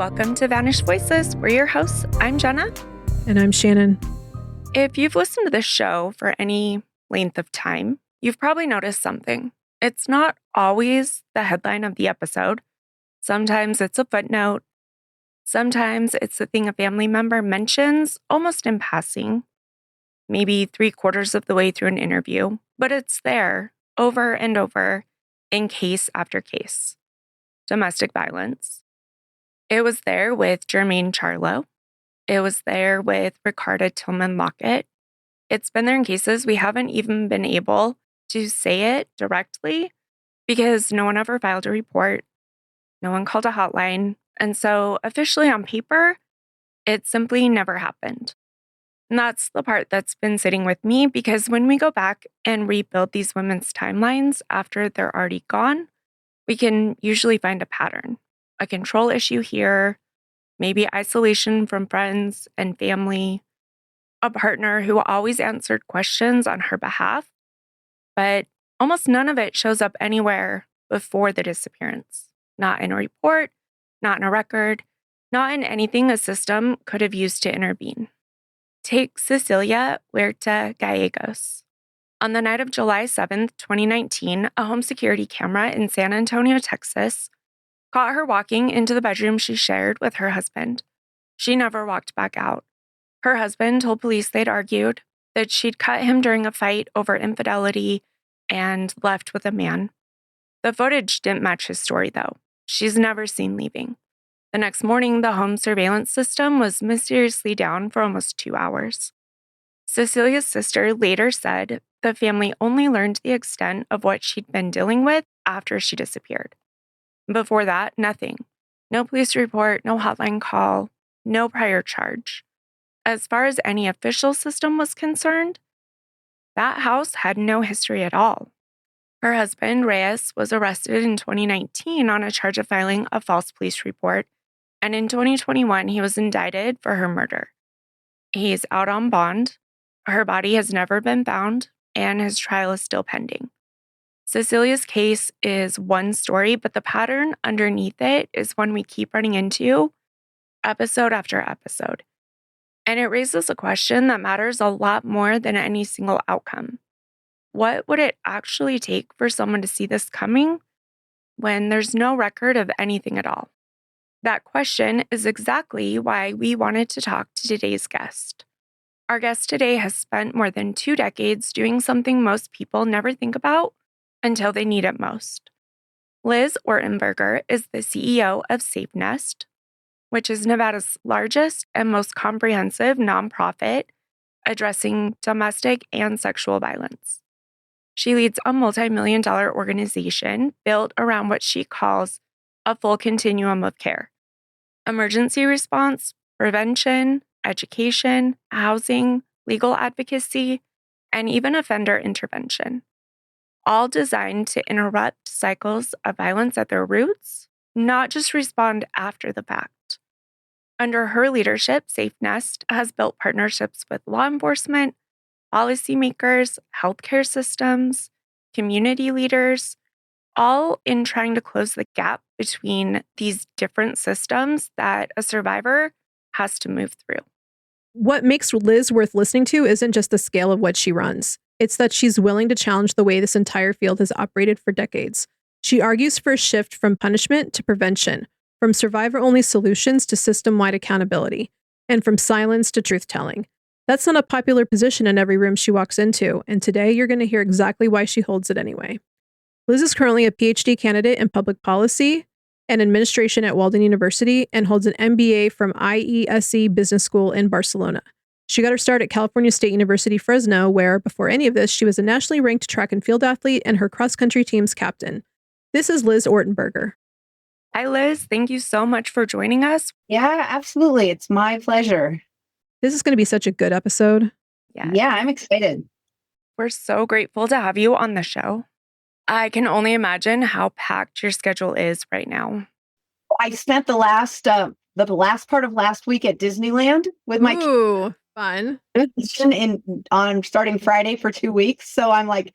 welcome to Vanished Voices. We're your hosts. I'm Jenna. And I'm Shannon. If you've listened to this show for any length of time, you've probably noticed something. It's not always the headline of the episode. Sometimes it's a footnote. Sometimes it's the thing a family member mentions almost in passing, maybe 3/4 of the way through an interview, but it's there over and over in case after case. Domestic violence. It was there with Jermaine Charlo. It was there with Ricarda Tillman Lockett. It's been there in cases we haven't even been able to say it directly because no one ever filed a report. No one called a hotline. And so officially on paper, it simply never happened. And that's the part that's been sitting with me because when we go back and rebuild these women's timelines after they're already gone, we can usually find a pattern, a control issue here, maybe isolation from friends and family, a partner who always answered questions on her behalf, but almost none of it shows up anywhere before the disappearance. Not in a report, not in a record, not in anything a system could have used to intervene. Take Cecilia Huerta Gallegos. On the night of July 7th, 2019, a home security camera in San Antonio, Texas, caught her walking into the bedroom she shared with her husband. She never walked back out. Her husband told police they'd argued, that she'd cut him during a fight over infidelity and left with a man. The footage didn't match his story, though. She's never seen leaving. The next morning, the home surveillance system was mysteriously down for almost 2 hours. Cecilia's sister later said the family only learned the extent of what she'd been dealing with after she disappeared. Before that, nothing. No police report, no hotline call, no prior charge. As far as any official system was concerned, that house had no history at all. Her husband, Reyes, was arrested in 2019 on a charge of filing a false police report, and in 2021, he was indicted for her murder. He's out on bond. Her body has never been found, and his trial is still pending. Cecilia's case is one story, but the pattern underneath it is one we keep running into episode after episode. And it raises a question that matters a lot more than any single outcome. What would it actually take for someone to see this coming when there's no record of anything at all? That question is exactly why we wanted to talk to today's guest. Our guest today has spent more than 2 decades doing something most people never think about until they need it most. Liz Ortenburger is the CEO of SafeNest's, which is Nevada's largest and most comprehensive nonprofit addressing domestic and sexual violence. She leads a multi-million-dollar organization built around what she calls a full continuum of care: emergency response, prevention, education, housing, legal advocacy, and even offender intervention, all designed to interrupt cycles of violence at their roots, not just respond after the fact. Under her leadership, SafeNest's has built partnerships with law enforcement, policymakers, healthcare systems, community leaders, all in trying to close the gap between these different systems that a survivor has to move through. What makes Liz worth listening to isn't just the scale of what she runs. It's that she's willing to challenge the way this entire field has operated for decades. She argues for a shift from punishment to prevention, from survivor-only solutions to system-wide accountability, and from silence to truth-telling. That's not a popular position in every room she walks into, and today you're going to hear exactly why she holds it anyway. Liz is currently a PhD candidate in public policy and administration at Walden University and holds an MBA from IESE Business School in Barcelona. She got her start at California State University, Fresno, where, before any of this, she was a nationally ranked track and field athlete and her cross-country team's captain. This is Liz Ortenburger. Hi, Liz. Thank you so much for joining us. Yeah, absolutely. It's my pleasure. This is going to be such a good episode. Yeah, I'm excited. We're so grateful to have you on the show. I can only imagine how packed your schedule is right now. I spent the last part of last week at Disneyland with my Ooh, fun. on starting Friday for 2 weeks. So I'm like,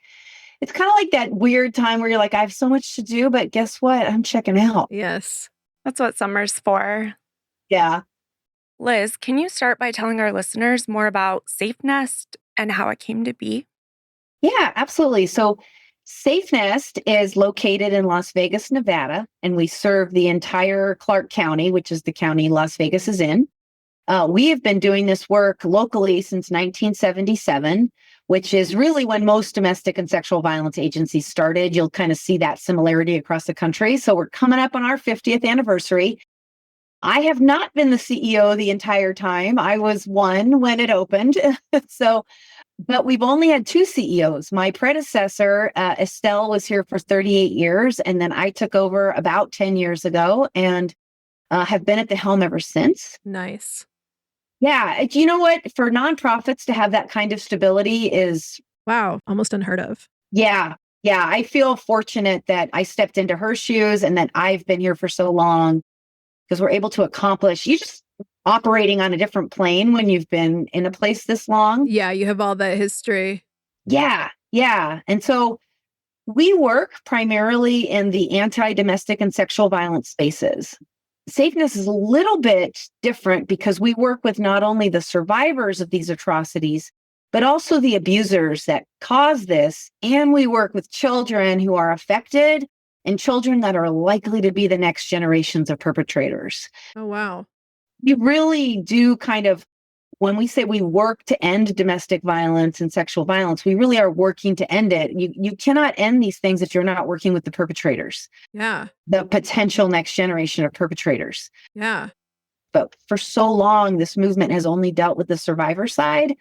it's kind of like that weird time where you're like, I have so much to do, but guess what? I'm checking out. Yes. That's what summer's for. Yeah. Liz, can you start by telling our listeners more about SafeNest and how it came to be? Yeah, absolutely. So SafeNest is located in Las Vegas, Nevada, and we serve the entire Clark County, which is the county Las Vegas is in. We have been doing this work locally since 1977, which is really when most domestic and sexual violence agencies started. You'll kind of see that similarity across the country. So we're coming up on our 50th anniversary. I have not been the CEO the entire time. I was one when it opened. So but we've only had two CEOs. My predecessor, Estelle, was here for 38 years, and then I took over about 10 years ago and have been at the helm ever since. Nice. Yeah, do you know what? For nonprofits to have that kind of stability is, Wow, almost unheard of. yeah, yeah. I feel fortunate that I stepped into her shoes and that I've been here for so long because we're able to accomplish. You just operating on a different plane when you've been in a place this long. Yeah, you have all that history. Yeah, yeah. And so we work primarily in the anti-domestic and sexual violence spaces. SafeNest is a little bit different because we work with not only the survivors of these atrocities, but also the abusers that cause this. And we work with children who are affected and children that are likely to be the next generations of perpetrators. Oh, wow. We really do kind of, when we say we work to end domestic violence and sexual violence, we really are working to end it. You cannot end these things if you're not working with the perpetrators, Yeah. the potential next generation of perpetrators. Yeah. But for so long, this movement has only dealt with the survivor side.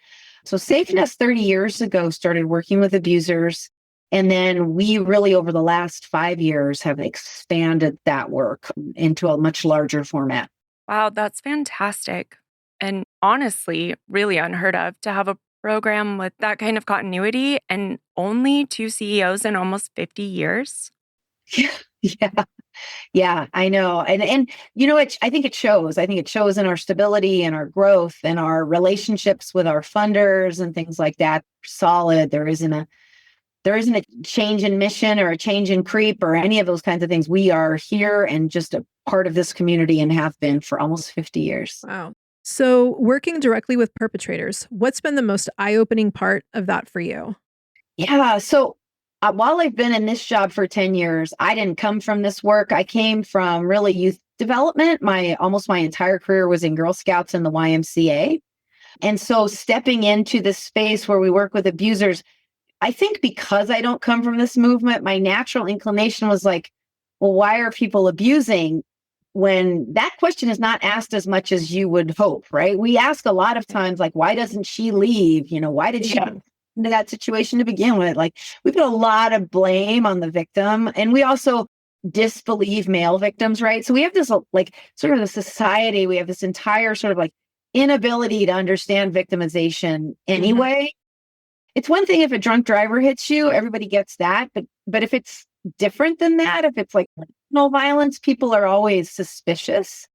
So SafeNest 30 years ago started working with abusers. And then we really, over the last 5 years, have expanded that work into a much larger format. Wow, that's fantastic. And honestly, really unheard of to have a program with that kind of continuity and only two CEOs in almost 50 years. Yeah. Yeah, I know. And you know, I think it shows. I think it shows in our stability and our growth and our relationships with our funders and things like that. Solid. There isn't a change in mission or a change in creep or any of those kinds of things. We are here and just a part of this community and have been for almost 50 years. Wow. So, working directly with perpetrators, what's been the most eye-opening part of that for you? Yeah. So while I've been in this job for 10 years, I didn't come from this work. I came from really youth development. Almost my entire career was in Girl Scouts and the YMCA. And so stepping into this space where we work with abusers, I think because I don't come from this movement, my natural inclination was like, well, why are people abusing? When that question is not asked as much as you would hope, right? We ask a lot of times, like, why doesn't she leave? Why did she get into that situation to begin with? Like, we put a lot of blame on the victim. And we also disbelieve male victims, right? So we have this, like, sort of a society, we have this entire sort of like inability to understand victimization anyway. It's one thing if a drunk driver hits you, everybody gets that. But if it's different than that, if it's like no violence, people are always suspicious,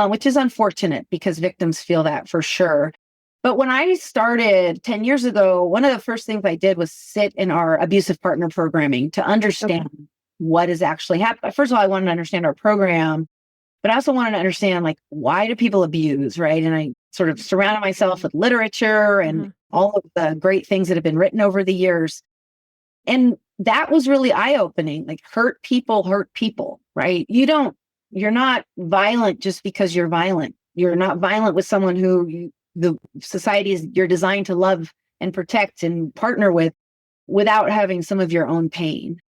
which is unfortunate because victims feel that for sure. But when I started 10 years ago, one of the first things I did was sit in our abusive partner programming to understand what is actually happening. First of all, I wanted to understand our program, but I also wanted to understand, like, why do people abuse, right? And I sort of surrounded myself with literature and all of the great things that have been written over the years. And that was really eye-opening. Like, hurt people, right? You're not violent just because you're violent. You're not violent with someone who the society you're designed to love and protect and partner with without having some of your own pain.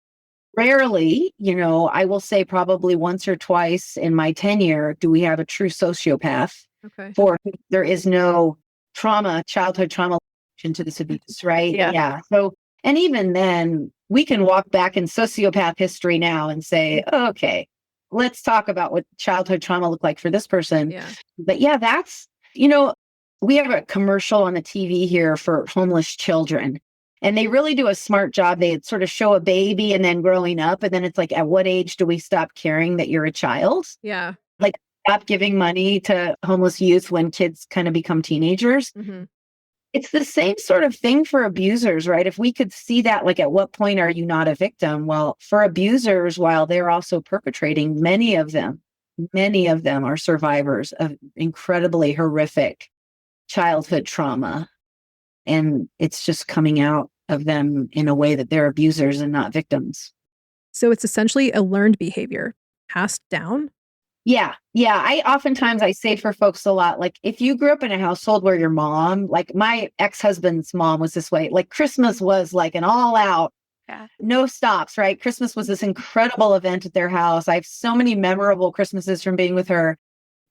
Rarely, I will say probably once or twice in my tenure, do we have a true sociopath for whom there is no childhood trauma to this abuse, right? Yeah. So, and even then, we can walk back in sociopath history now and say, okay, let's talk about what childhood trauma looked like for this person. Yeah. But yeah, we have a commercial on the TV here for homeless children. And they really do a smart job. They sort of show a baby and then growing up. And then it's like, at what age do we stop caring that you're a child? Yeah. Like, stop giving money to homeless youth when kids kind of become teenagers. It's the same sort of thing for abusers, right? If we could see that, like, at what point are you not a victim? Well, for abusers, while they're also perpetrating, many of them many of them are survivors of incredibly horrific childhood trauma. And it's just coming out of them in a way that they're abusers and not victims. So it's essentially a learned behavior passed down? Yeah. I say for folks a lot, like if you grew up in a household where your mom, like my ex-husband's mom was this way, like Christmas was like an all out, no stops, right? Christmas was this incredible event at their house. I have so many memorable Christmases from being with her.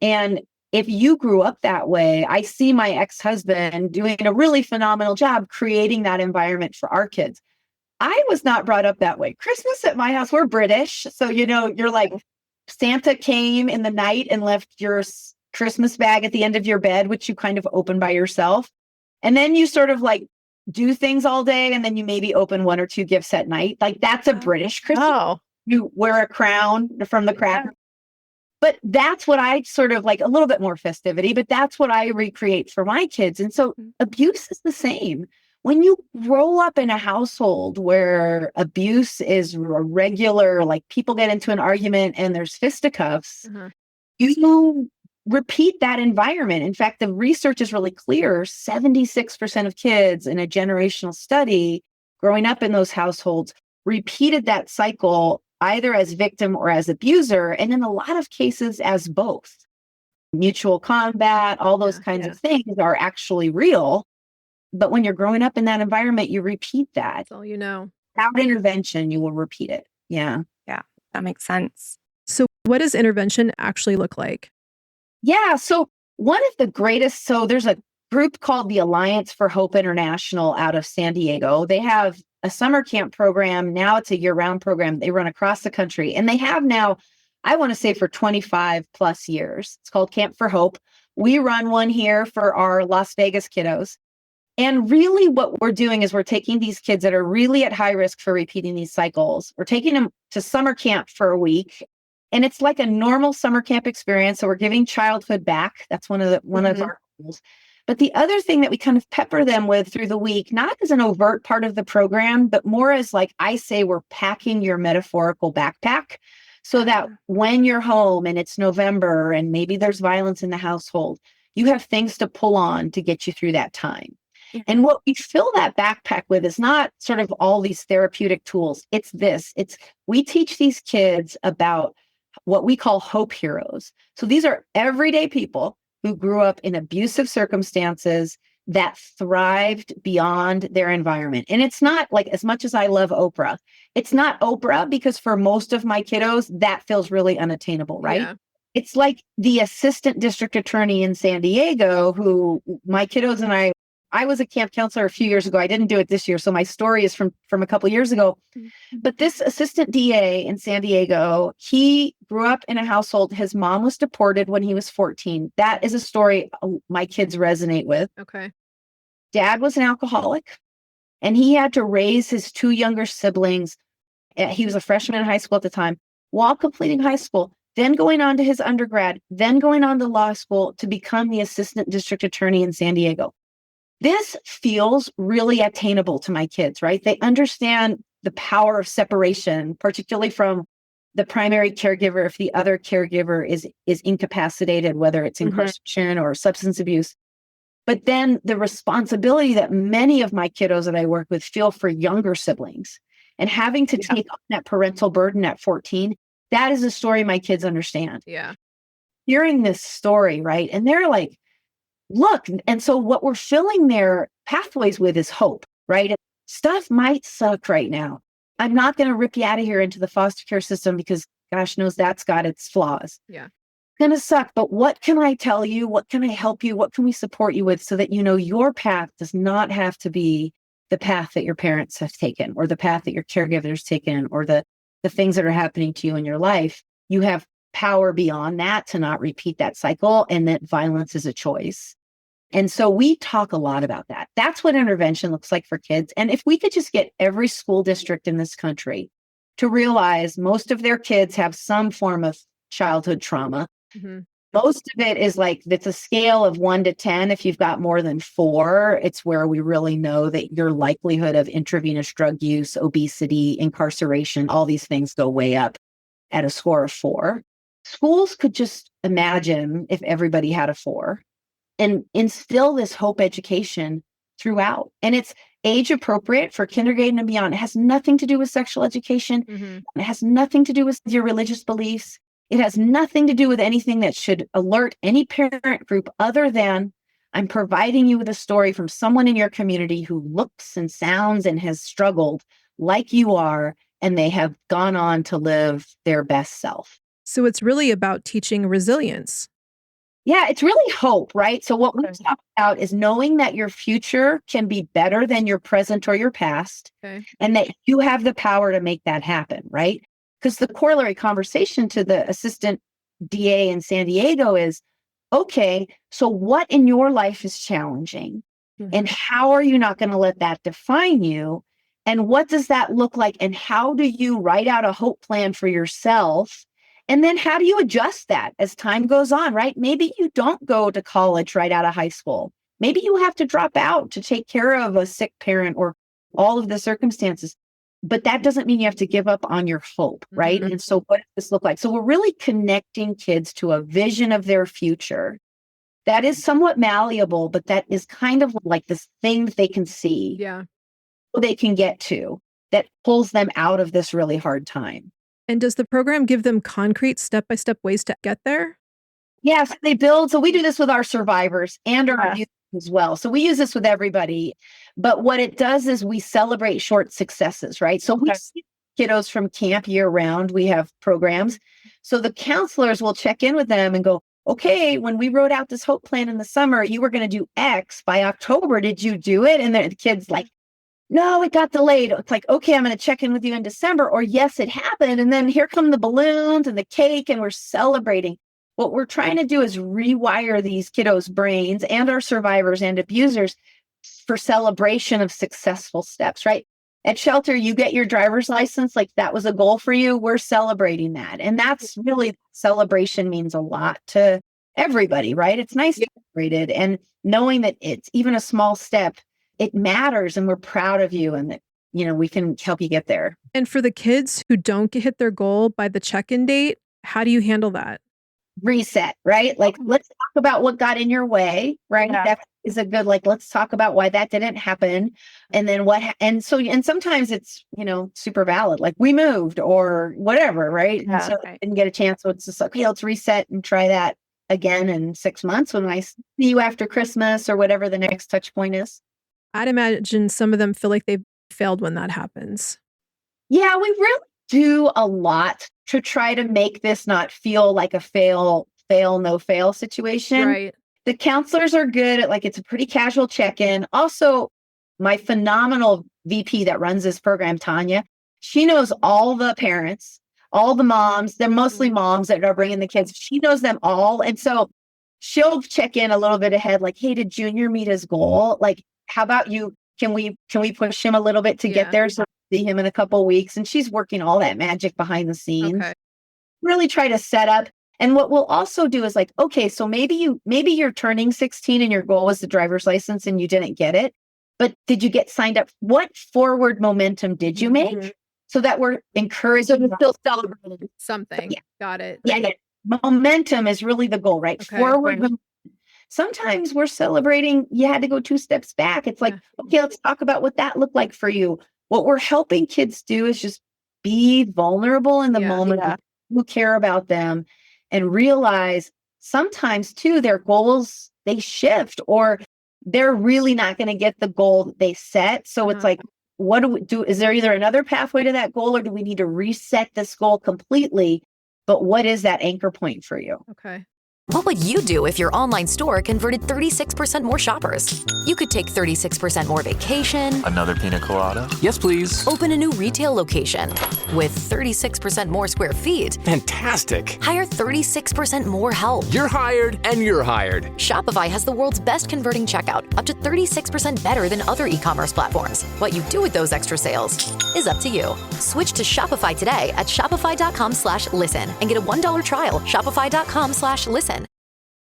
And if you grew up that way, I see my ex-husband doing a really phenomenal job creating that environment for our kids. I was not brought up that way. Christmas at my house, we're British. So, you're like, Santa came in the night and left your Christmas bag at the end of your bed, which you kind of open by yourself. And then you sort of like do things all day. And then you maybe open one or two gifts at night. Like that's a British Christmas. Oh. You wear a crown from the cracker. But that's what I sort of like, a little bit more festivity, but that's what I recreate for my kids. And so abuse is the same. When you grow up in a household where abuse is a regular, like people get into an argument and there's fisticuffs, you repeat that environment. In fact, the research is really clear. 76% of kids in a generational study growing up in those households repeated that cycle either as victim or as abuser, and in a lot of cases as both. Mutual combat, all those kinds of things are actually real. But when you're growing up in that environment, you repeat that. That's all you know. Without intervention, you will repeat it. Yeah. Yeah, that makes sense. So what does intervention actually look like? Yeah. So one of the greatest, so there's a group called the Alliance for Hope International out of San Diego. They have a summer camp program. Now it's a year-round program. They run across the country. And they have now, I want to say for 25 plus years. It's called Camp for Hope. We run one here for our Las Vegas kiddos. And really what we're doing is we're taking these kids that are really at high risk for repeating these cycles. We're taking them to summer camp for a week. And it's like a normal summer camp experience. So we're giving childhood back. That's one of our goals. But the other thing that we kind of pepper them with through the week, not as an overt part of the program, but more as like I say, we're packing your metaphorical backpack so that when you're home and it's November and maybe there's violence in the household, you have things to pull on to get you through that time. And what we fill that backpack with is not sort of all these therapeutic tools. It's we teach these kids about what we call hope heroes. So these are everyday people who grew up in abusive circumstances that thrived beyond their environment. And it's not like, as much as I love Oprah, it's not Oprah because for most of my kiddos, that feels really unattainable, right? Yeah. It's like the assistant district attorney in San Diego who my kiddos and I was a camp counselor a few years ago. I didn't do it this year. So my story is from a couple of years ago. But this assistant DA in San Diego, he grew up in a household. His mom was deported when he was 14. That is a story my kids resonate with. Okay. Dad was an alcoholic and he had to raise his two younger siblings. He was a freshman in high school at the time, while completing high school, then going on to his undergrad, then going on to law school to become the assistant district attorney in San Diego. This feels really attainable to my kids, right? They understand the power of separation, particularly from the primary caregiver if the other caregiver is incapacitated, whether it's incarceration or substance abuse. But then the responsibility that many of my kiddos that I work with feel for younger siblings and having to take on that parental burden at 14, that is a story my kids understand. Yeah. Hearing this story, right? And they're like, look, and so what we're filling their pathways with is hope, right? Stuff might suck right now. I'm not going to rip you out of here into the foster care system because gosh knows that's got its flaws. Yeah. It's going to suck, but what can I tell you? What can I help you? What can we support you with so that you know your path does not have to be the path that your parents have taken or the path that your caregiver's taken or the things that are happening to you in your life. You have power beyond that to not repeat that cycle and that violence is a choice. And so we talk a lot about that. That's what intervention looks like for kids. And if we could just get every school district in this country to realize most of their kids have some form of childhood trauma. Most of it is like, it's a scale of 1 to 10. If you've got more than 4, it's where we really know that your likelihood of intravenous drug use, obesity, incarceration, all these things go way up at a score of 4. schools could just imagine if everybody had a 4 and instill this hope education throughout. And it's age appropriate for kindergarten and beyond. It has nothing to do with sexual education. It has nothing to do with your religious beliefs. It has nothing to do with anything that should alert any parent group other than I'm providing you with a story from someone in your community who looks and sounds and has struggled like you are, and they have gone on to live their best self. So it's really about teaching resilience. Yeah, it's really hope, right? So what we talk about is knowing that your future can be better than your present or your past, and that you have the power to make that happen, right? Because the corollary conversation to the assistant DA in San Diego is, okay, so what in your life is challenging? And how are you not going to let that define you? And what does that look like? And how do you write out a hope plan for yourself? And then how do you adjust that as time goes on, right? Maybe you don't go to college right out of high school. Maybe you have to drop out to take care of a sick parent or all of the circumstances. But that doesn't mean you have to give up on your hope, right? And so what does this look like? So we're really connecting kids to a vision of their future that is somewhat malleable, but that is kind of like this thing that they can see, they can get to, that pulls them out of this really hard time. And does the program give them concrete step-by-step ways to get there? Yes, they build. So we do this with our survivors and our youth as well. So we use this with everybody. But what it does is we celebrate short successes, right? So we see kiddos from camp year round. We have programs. So the counselors will check in with them and go, okay, when we wrote out this hope plan in the summer, you were going to do X. By October, did you do it? And the kid's like, no, it got delayed. It's like, okay, I'm going to check in with you in December, or yes, it happened. And then here come the balloons and the cake, and we're celebrating. What we're trying to do is rewire these kiddos' brains and our survivors and abusers for celebration of successful steps, right? At shelter, you get your driver's license, like that was a goal for you. We're celebrating that. And that's really, celebration means a lot to everybody, right? It's nice to celebrate it. And knowing that it's even a small step, it matters, and we're proud of you, and that, you know, we can help you get there. And for the kids who don't hit their goal by the check-in date, how do you handle that? Reset, right? Like, let's talk about what got in your way, right? That is a good, like, let's talk about why that didn't happen. And then and sometimes it's, you know, super valid, like we moved or whatever, right? And so I didn't get a chance. So it's just like, okay, let's reset and try that again in 6 months when I see you after Christmas or whatever the next touch point is. I'd imagine some of them feel like they've failed when that happens. Yeah, we really do a lot to try to make this not feel like a fail, no fail situation. Right. The counselors are good at, like, it's a pretty casual check-in. Also, my phenomenal VP that runs this program, Tanya, she knows all the parents, all the moms. They're mostly moms that are bringing the kids. She knows them all. And so she'll check in a little bit ahead, like, hey, did Junior meet his goal? Like, how about you? Can we push him a little bit to get there? So we'll see him in a couple of weeks. And she's working all that magic behind the scenes. Really try to set up. And what we'll also do is, like, okay, so maybe you're turning 16 and your goal was the driver's license and you didn't get it. But did you get signed up? What forward momentum did you make? So that we're encouraging to still celebrate something. Got it. Yeah. Momentum is really the goal, right? Forward momentum. Sometimes we're celebrating, you had to go 2 steps back. It's like, okay, let's talk about what that looked like for you. What we're helping kids do is just be vulnerable in the moment, who care about them, and realize sometimes too, their goals, they shift, or they're really not going to get the goal that they set. So it's like, what do we do? Is there either another pathway to that goal, or do we need to reset this goal completely? But what is that anchor point for you? Okay. What would you do if your online store converted 36% more shoppers? You could take 36% more vacation. Another pina colada? Yes, please. Open a new retail location with 36% more square feet. Fantastic. Hire 36% more help. You're hired and you're hired. Shopify has the world's best converting checkout, up to 36% better than other e-commerce platforms. What you do with those extra sales is up to you. Switch to Shopify today at shopify.com/listen and get a $1 trial. Shopify.com/listen.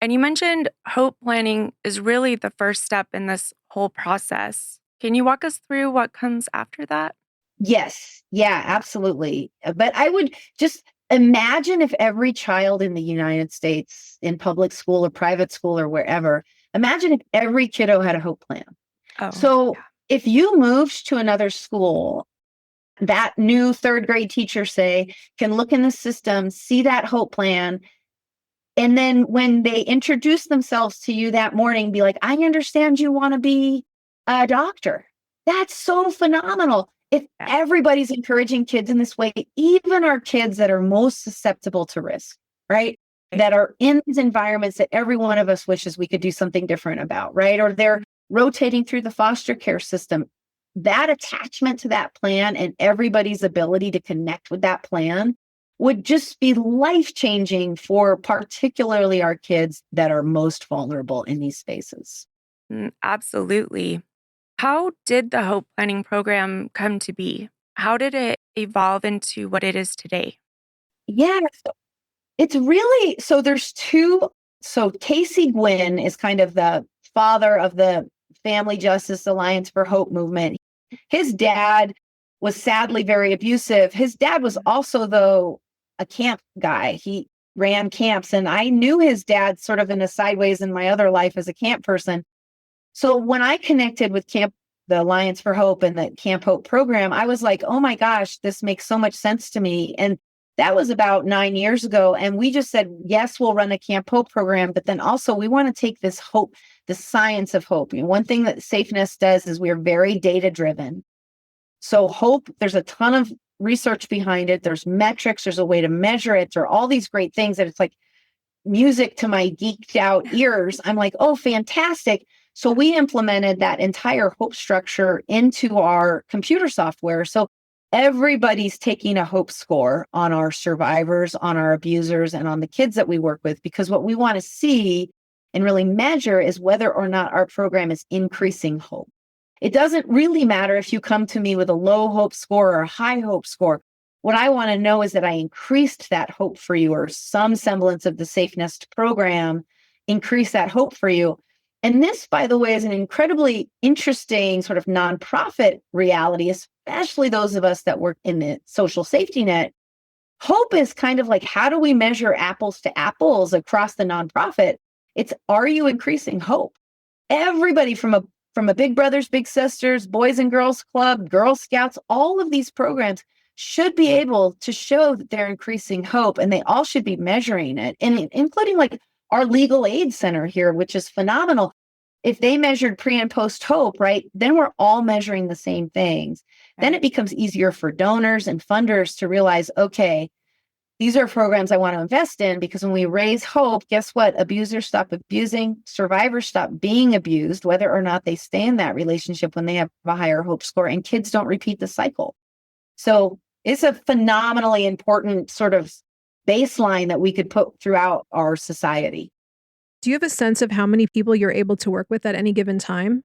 And you mentioned hope planning is really the first step in this whole process. Can you walk us through what comes after that? Yes. Yeah, absolutely. But I would just Imagine if every child in the United States, in public school or private school or wherever, imagine if every kiddo had a hope plan. Oh, So yeah. if you moved to another school, that new third grade teacher, say, can look in the system, see that hope plan, and then when they introduce themselves to you that morning, be like, I understand you want to be a doctor. That's so phenomenal. If Yeah. everybody's encouraging kids in this way, even our kids that are most susceptible to risk, right? That are in these environments that every one of us wishes we could do something different about, right? Or they're rotating through the foster care system. That attachment to that plan and everybody's ability to connect with that plan would just be life-changing for particularly our kids that are most vulnerable in these spaces. Absolutely. How did the Hope Planning program come to be? How did it evolve into what it is today? Yeah, so it's really, so there's two. So Casey Gwynn is kind of the father of the Family Justice Alliance for Hope movement. His dad was sadly very abusive. His dad was also, though, a camp guy. He ran camps, and I knew his dad sort of in a sideways in my other life as a camp person. So when I connected with the Alliance for Hope and the Camp Hope program, I was like, oh my gosh, this makes so much sense to me. And that was about 9 years ago. And we just said, yes, we'll run a Camp Hope program, but then also we want to take this hope, the science of hope. One thing that SafeNest does is we're very data driven. So hope, there's a ton of research behind it. There's metrics, there's a way to measure it. There are all these great things that it's like music to my geeked out ears. I'm like, oh, fantastic. So we implemented that entire hope structure into our computer software. So everybody's taking a hope score on our survivors, on our abusers, and on the kids that we work with, because what we want to see and really measure is whether or not our program is increasing hope. It doesn't really matter if you come to me with a low hope score or a high hope score. What I want to know is that I increased that hope for you, or some semblance of the SafeNest program increase that hope for you. And this, by the way, is an incredibly interesting sort of nonprofit reality, especially those of us that work in the social safety net. Hope is kind of like, how do we measure apples to apples across the nonprofit? It's, are you increasing hope? Everybody from a Big Brothers, Big Sisters, Boys and Girls Club, Girl Scouts, all of these programs should be able to show that they're increasing hope, and they all should be measuring it, and including like our legal aid center here, which is phenomenal. If they measured pre and post hope, right, then we're all measuring the same things. Then it becomes easier for donors and funders to realize, okay, these are programs I want to invest in, because when we raise hope, guess what? Abusers stop abusing, survivors stop being abused, whether or not they stay in that relationship when they have a higher hope score, and kids don't repeat the cycle. So it's a phenomenally important sort of baseline that we could put throughout our society. Do you have a sense of how many people you're able to work with at any given time?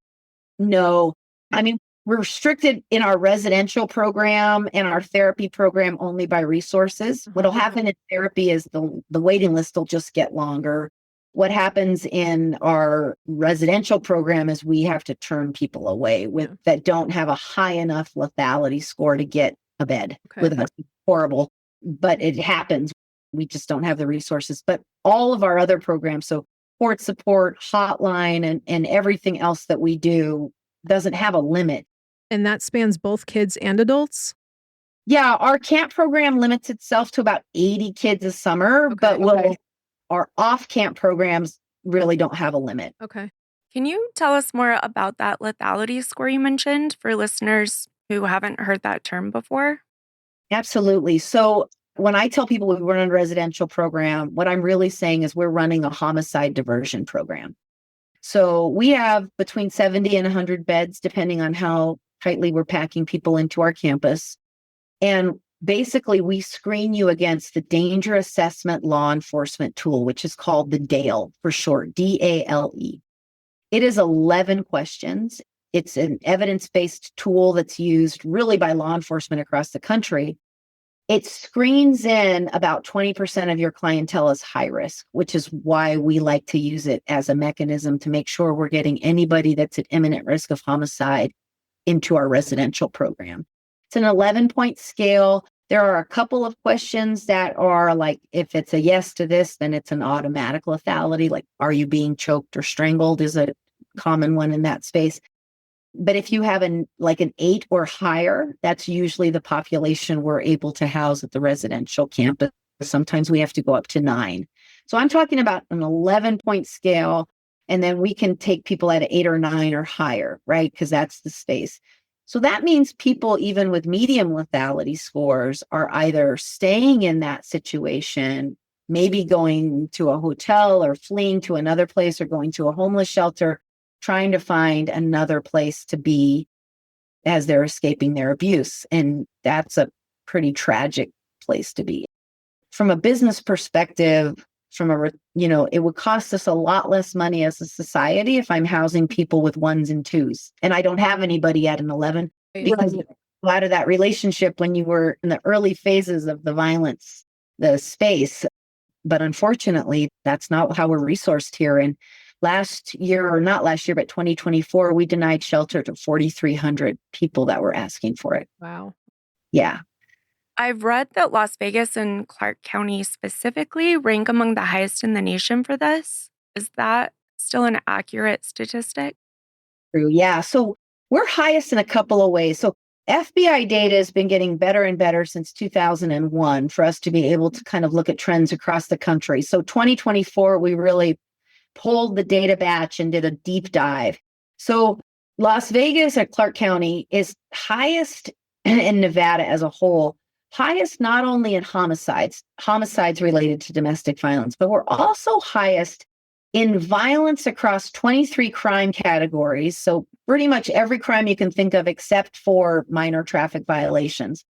No. I mean, we're restricted in our residential program and our therapy program only by resources. What'll happen in therapy is the waiting list will just get longer. What happens in our residential program is we have to turn people away that don't have a high enough lethality score to get a bed with us. Horrible, but it happens. We just don't have the resources. But all of our other programs, so court support, hotline, and everything else that we do doesn't have a limit. And that spans both kids and adults? Yeah, our camp program limits itself to about 80 kids a summer, but our off-camp programs really don't have a limit. Okay. Can you tell us more about that lethality score you mentioned for listeners who haven't heard that term before? Absolutely. So when I tell people we run a residential program, what I'm really saying is we're running a homicide diversion program. So we have between 70 and 100 beds, depending on how tightly we're packing people into our campus. And basically, we screen you against the Danger Assessment Law Enforcement Tool, which is called the DALE for short, DALE. It is 11 questions. It's an evidence-based tool that's used really by law enforcement across the country. It screens in about 20% of your clientele as high risk, which is why we like to use it as a mechanism to make sure we're getting anybody that's at imminent risk of homicide into our residential program. It's an 11-point scale. There are a couple of questions that are like, if it's a yes to this, then it's an automatic lethality. Like, are you being choked or strangled is a common one in that space. But if you have an 8 or higher, that's usually the population we're able to house at the residential campus. Sometimes we have to go up to 9. So I'm talking about an 11-point scale, and then we can take people at an 8 or 9 or higher, right? Because that's the space. So that means people, even with medium lethality scores, are either staying in that situation, maybe going to a hotel or fleeing to another place or going to a homeless shelter, trying to find another place to be as they're escaping their abuse. And that's a pretty tragic place to be. From a business perspective, it would cost us a lot less money as a society if I'm housing people with 1s and 2s, and I don't have anybody at an 11 because out of that relationship when you were in the early phases of the violence, the space. But unfortunately, that's not how we're resourced here. And last year, or not last year, but 2024, we denied shelter to 4,300 people that were asking for it. Wow. Yeah. I've read that Las Vegas and Clark County specifically rank among the highest in the nation for this. Is that still an accurate statistic? True. Yeah. So we're highest in a couple of ways. So FBI data has been getting better and better since 2001 for us to be able to kind of look at trends across the country. So 2024, we really pulled the data batch and did a deep dive. So Las Vegas at Clark County is highest in Nevada as a whole, highest not only in homicides related to domestic violence, but we're also highest in violence across 23 crime categories. So pretty much every crime you can think of except for minor traffic violations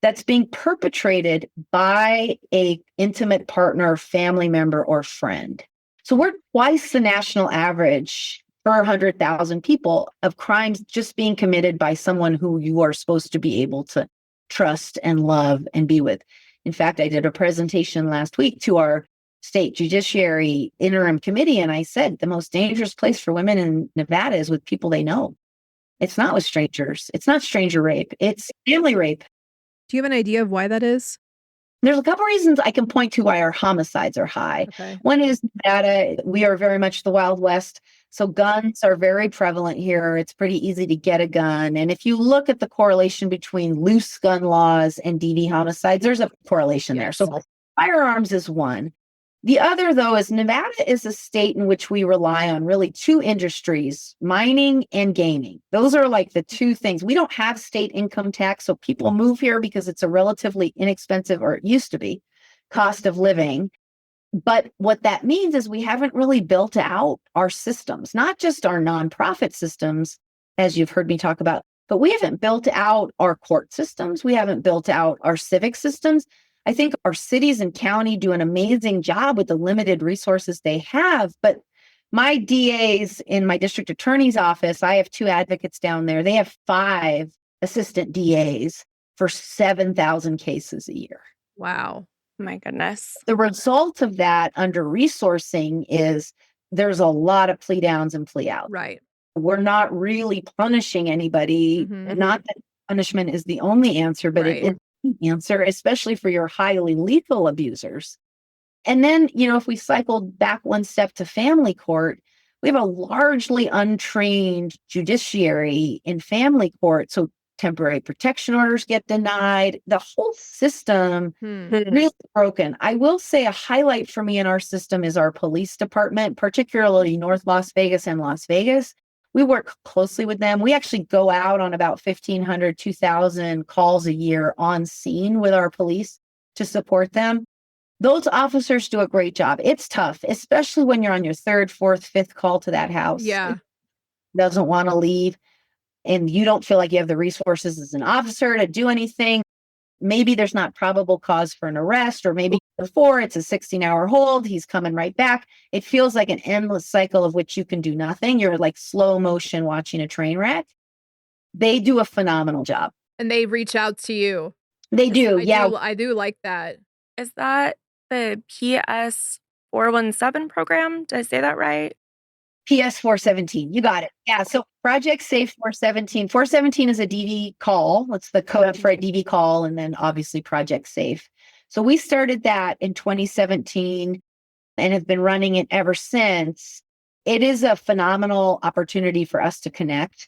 that's being perpetrated by a intimate partner, family member, or friend. So we're twice the national average per 100,000 people of crimes just being committed by someone who you are supposed to be able to trust and love and be with. In fact, I did a presentation last week to our state judiciary interim committee, and I said the most dangerous place for women in Nevada is with people they know. It's not with strangers. It's not stranger rape. It's family rape. Do you have an idea of why that is? There's a couple reasons I can point to why our homicides are high. Okay. One is Nevada. We are very much the Wild West. So guns are very prevalent here. It's pretty easy to get a gun. And if you look at the correlation between loose gun laws and DV homicides, there's a correlation there. So firearms is one. The other, though, is Nevada is a state in which we rely on really 2 industries, mining and gaming. Those are like the 2 things. We don't have state income tax, so people move here because it's a relatively inexpensive, or it used to be, cost of living. But what that means is we haven't really built out our systems, not just our nonprofit systems, as you've heard me talk about, but we haven't built out our court systems. We haven't built out our civic systems. I think our cities and county do an amazing job with the limited resources they have. But my DAs in my district attorney's office, I have 2 advocates down there. They have 5 assistant DAs for 7,000 cases a year. Wow. My goodness. The result of that under resourcing is there's a lot of plea downs and plea outs. Right. We're not really punishing anybody. Mhm. Not that punishment is the only answer, but Right. it is the answer, especially for your highly lethal abusers. And then, if we cycle back one step to family court, we have a largely untrained judiciary in family court. So temporary protection orders get denied. The whole system really broken. I will say a highlight for me in our system is our police department, particularly North Las Vegas and Las Vegas. We work closely with them. We actually go out on about 1,500, 2,000 calls a year on scene with our police to support them. Those officers do a great job. It's tough, especially when you're on your 3rd, 4th, 5th call to that house. Yeah. It doesn't want to leave, and you don't feel like you have the resources as an officer to do anything. Maybe there's not probable cause for an arrest, or maybe before it's a 16-hour hold, he's coming right back. It feels like an endless cycle of which you can do nothing. You're like slow motion watching a train wreck. They do a phenomenal job. And they reach out to you. They do. I do like that. Is that the PS 417 program? Did I say that right? PS 417. You got it. Yeah. So Project Safe 417. 417 is a DV call. It's the code for a DV call, and then obviously Project Safe. So we started that in 2017 and have been running it ever since. It is a phenomenal opportunity for us to connect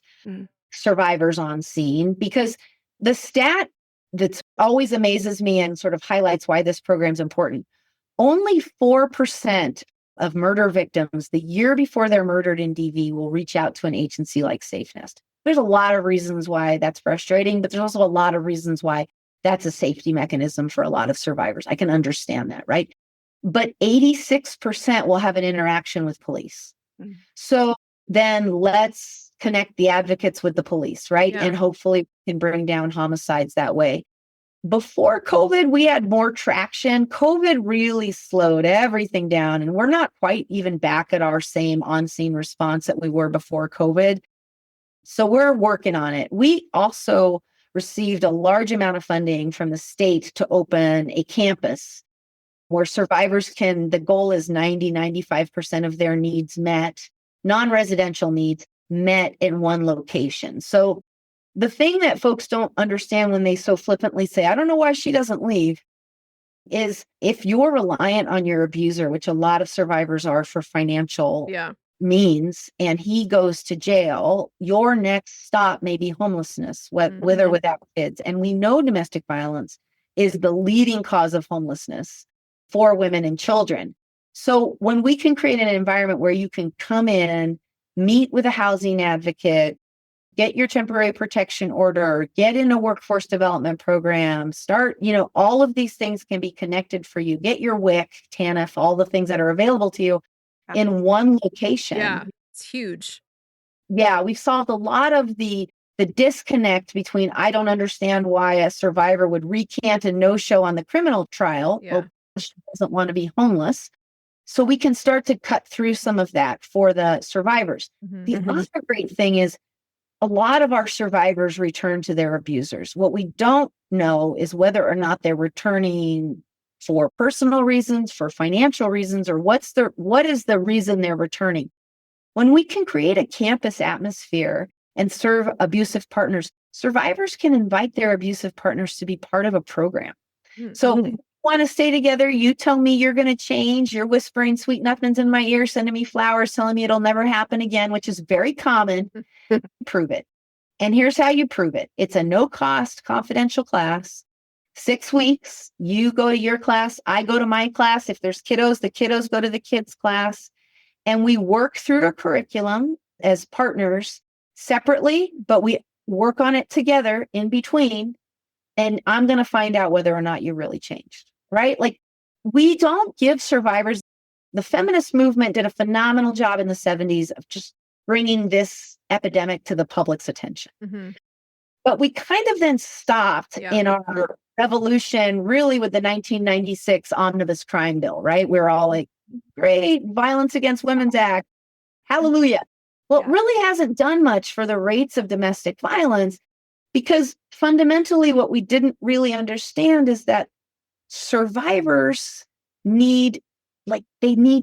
survivors on scene, because the stat that always amazes me and sort of highlights why this program is important. Only 4% of murder victims the year before they're murdered in DV will reach out to an agency like SafeNest. There's a lot of reasons why that's frustrating, but there's also a lot of reasons why that's a safety mechanism for a lot of survivors. I can understand that, right? But 86% will have an interaction with police. So then let's connect the advocates with the police, right? Yeah. And hopefully we can bring down homicides that way. Before COVID, we had more traction. COVID really slowed everything down, and we're not quite even back at our same on-scene response that we were before COVID. So we're working on it. We also received a large amount of funding from the state to open a campus where survivors can, the goal is 95% of their needs met, non-residential needs met in one location. So the thing that folks don't understand when they so flippantly say, I don't know why she doesn't leave, is if you're reliant on your abuser, which a lot of survivors are for financial means, and he goes to jail, your next stop may be homelessness, with or without kids. And we know domestic violence is the leading cause of homelessness for women and children. So when we can create an environment where you can come in, meet with a housing advocate, get your temporary protection order, get in a workforce development program, start, all of these things can be connected for you. Get your WIC, TANF, all the things that are available to you in one location. Yeah, it's huge. Yeah, we've solved a lot of the disconnect between, I don't understand why a survivor would recant and no-show on the criminal trial. Well, she doesn't want to be homeless. So we can start to cut through some of that for the survivors. The other great thing is, a lot of our survivors return to their abusers. What we don't know is whether or not they're returning for personal reasons, for financial reasons, or what is the reason they're returning. When we can create a campus atmosphere and serve abusive partners, survivors can invite their abusive partners to be part of a program. So you want to stay together, you tell me you're going to change, you're whispering sweet nothings in my ear, sending me flowers, telling me it'll never happen again, which is very common. Prove it. And here's how you prove it. It's a no-cost confidential class. 6 weeks, you go to your class, I go to my class. If there's kiddos, the kiddos go to the kids' class. And we work through a curriculum as partners separately, but we work on it together in between. And I'm going to find out whether or not you really changed, right? Like, we don't give survivors. The feminist movement did a phenomenal job in the 70s of just bringing this epidemic to the public's attention. But we kind of then stopped in our revolution, really, with the 1996 Omnibus Crime Bill, right? We're all like, great, Violence Against Women's Act, hallelujah. Well, it really hasn't done much for the rates of domestic violence, because fundamentally what we didn't really understand is that survivors need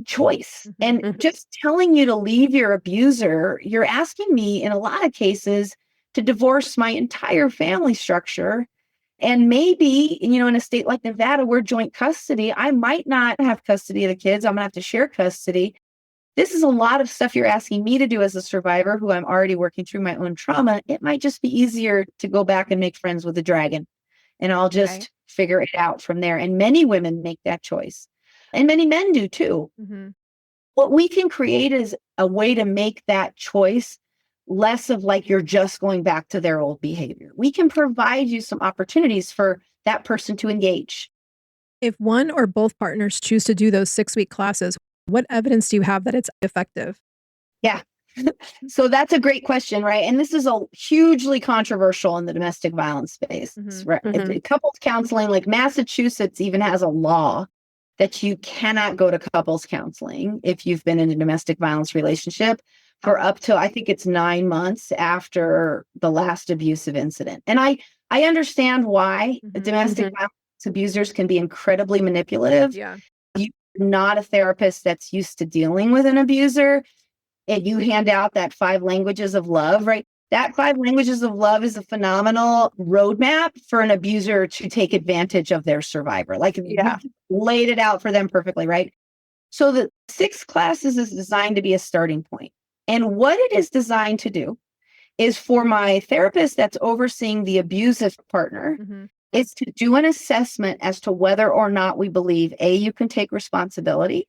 choice. And just telling you to leave your abuser, you're asking me in a lot of cases to divorce my entire family structure. And maybe, in a state like Nevada, where joint custody, I might not have custody of the kids. I'm going to have to share custody. This is a lot of stuff you're asking me to do as a survivor who I'm already working through my own trauma. It might just be easier to go back and make friends with the dragon, and I'll just figure it out from there. And many women make that choice, and many men do too. What we can create is a way to make that choice less of like you're just going back to their old behavior. We can provide you some opportunities for that person to engage. If one or both partners choose to do those 6-week classes, what evidence do you have that it's effective? Yeah. So that's a great question, right? And this is a hugely controversial in the domestic violence space. Right? Couples counseling, like Massachusetts even has a law that you cannot go to couples counseling if you've been in a domestic violence relationship for up to, I think it's 9 months after the last abusive incident. And I understand why the domestic violence abusers can be incredibly manipulative. You're not a therapist that's used to dealing with an abuser. and you hand out that 5 languages of love, right? That 5 languages of love is a phenomenal roadmap for an abuser to take advantage of their survivor. Like, you laid it out for them perfectly, right? So the 6 classes is designed to be a starting point. And what it is designed to do is for my therapist that's overseeing the abusive partner is to do an assessment as to whether or not we believe, A, you can take responsibility,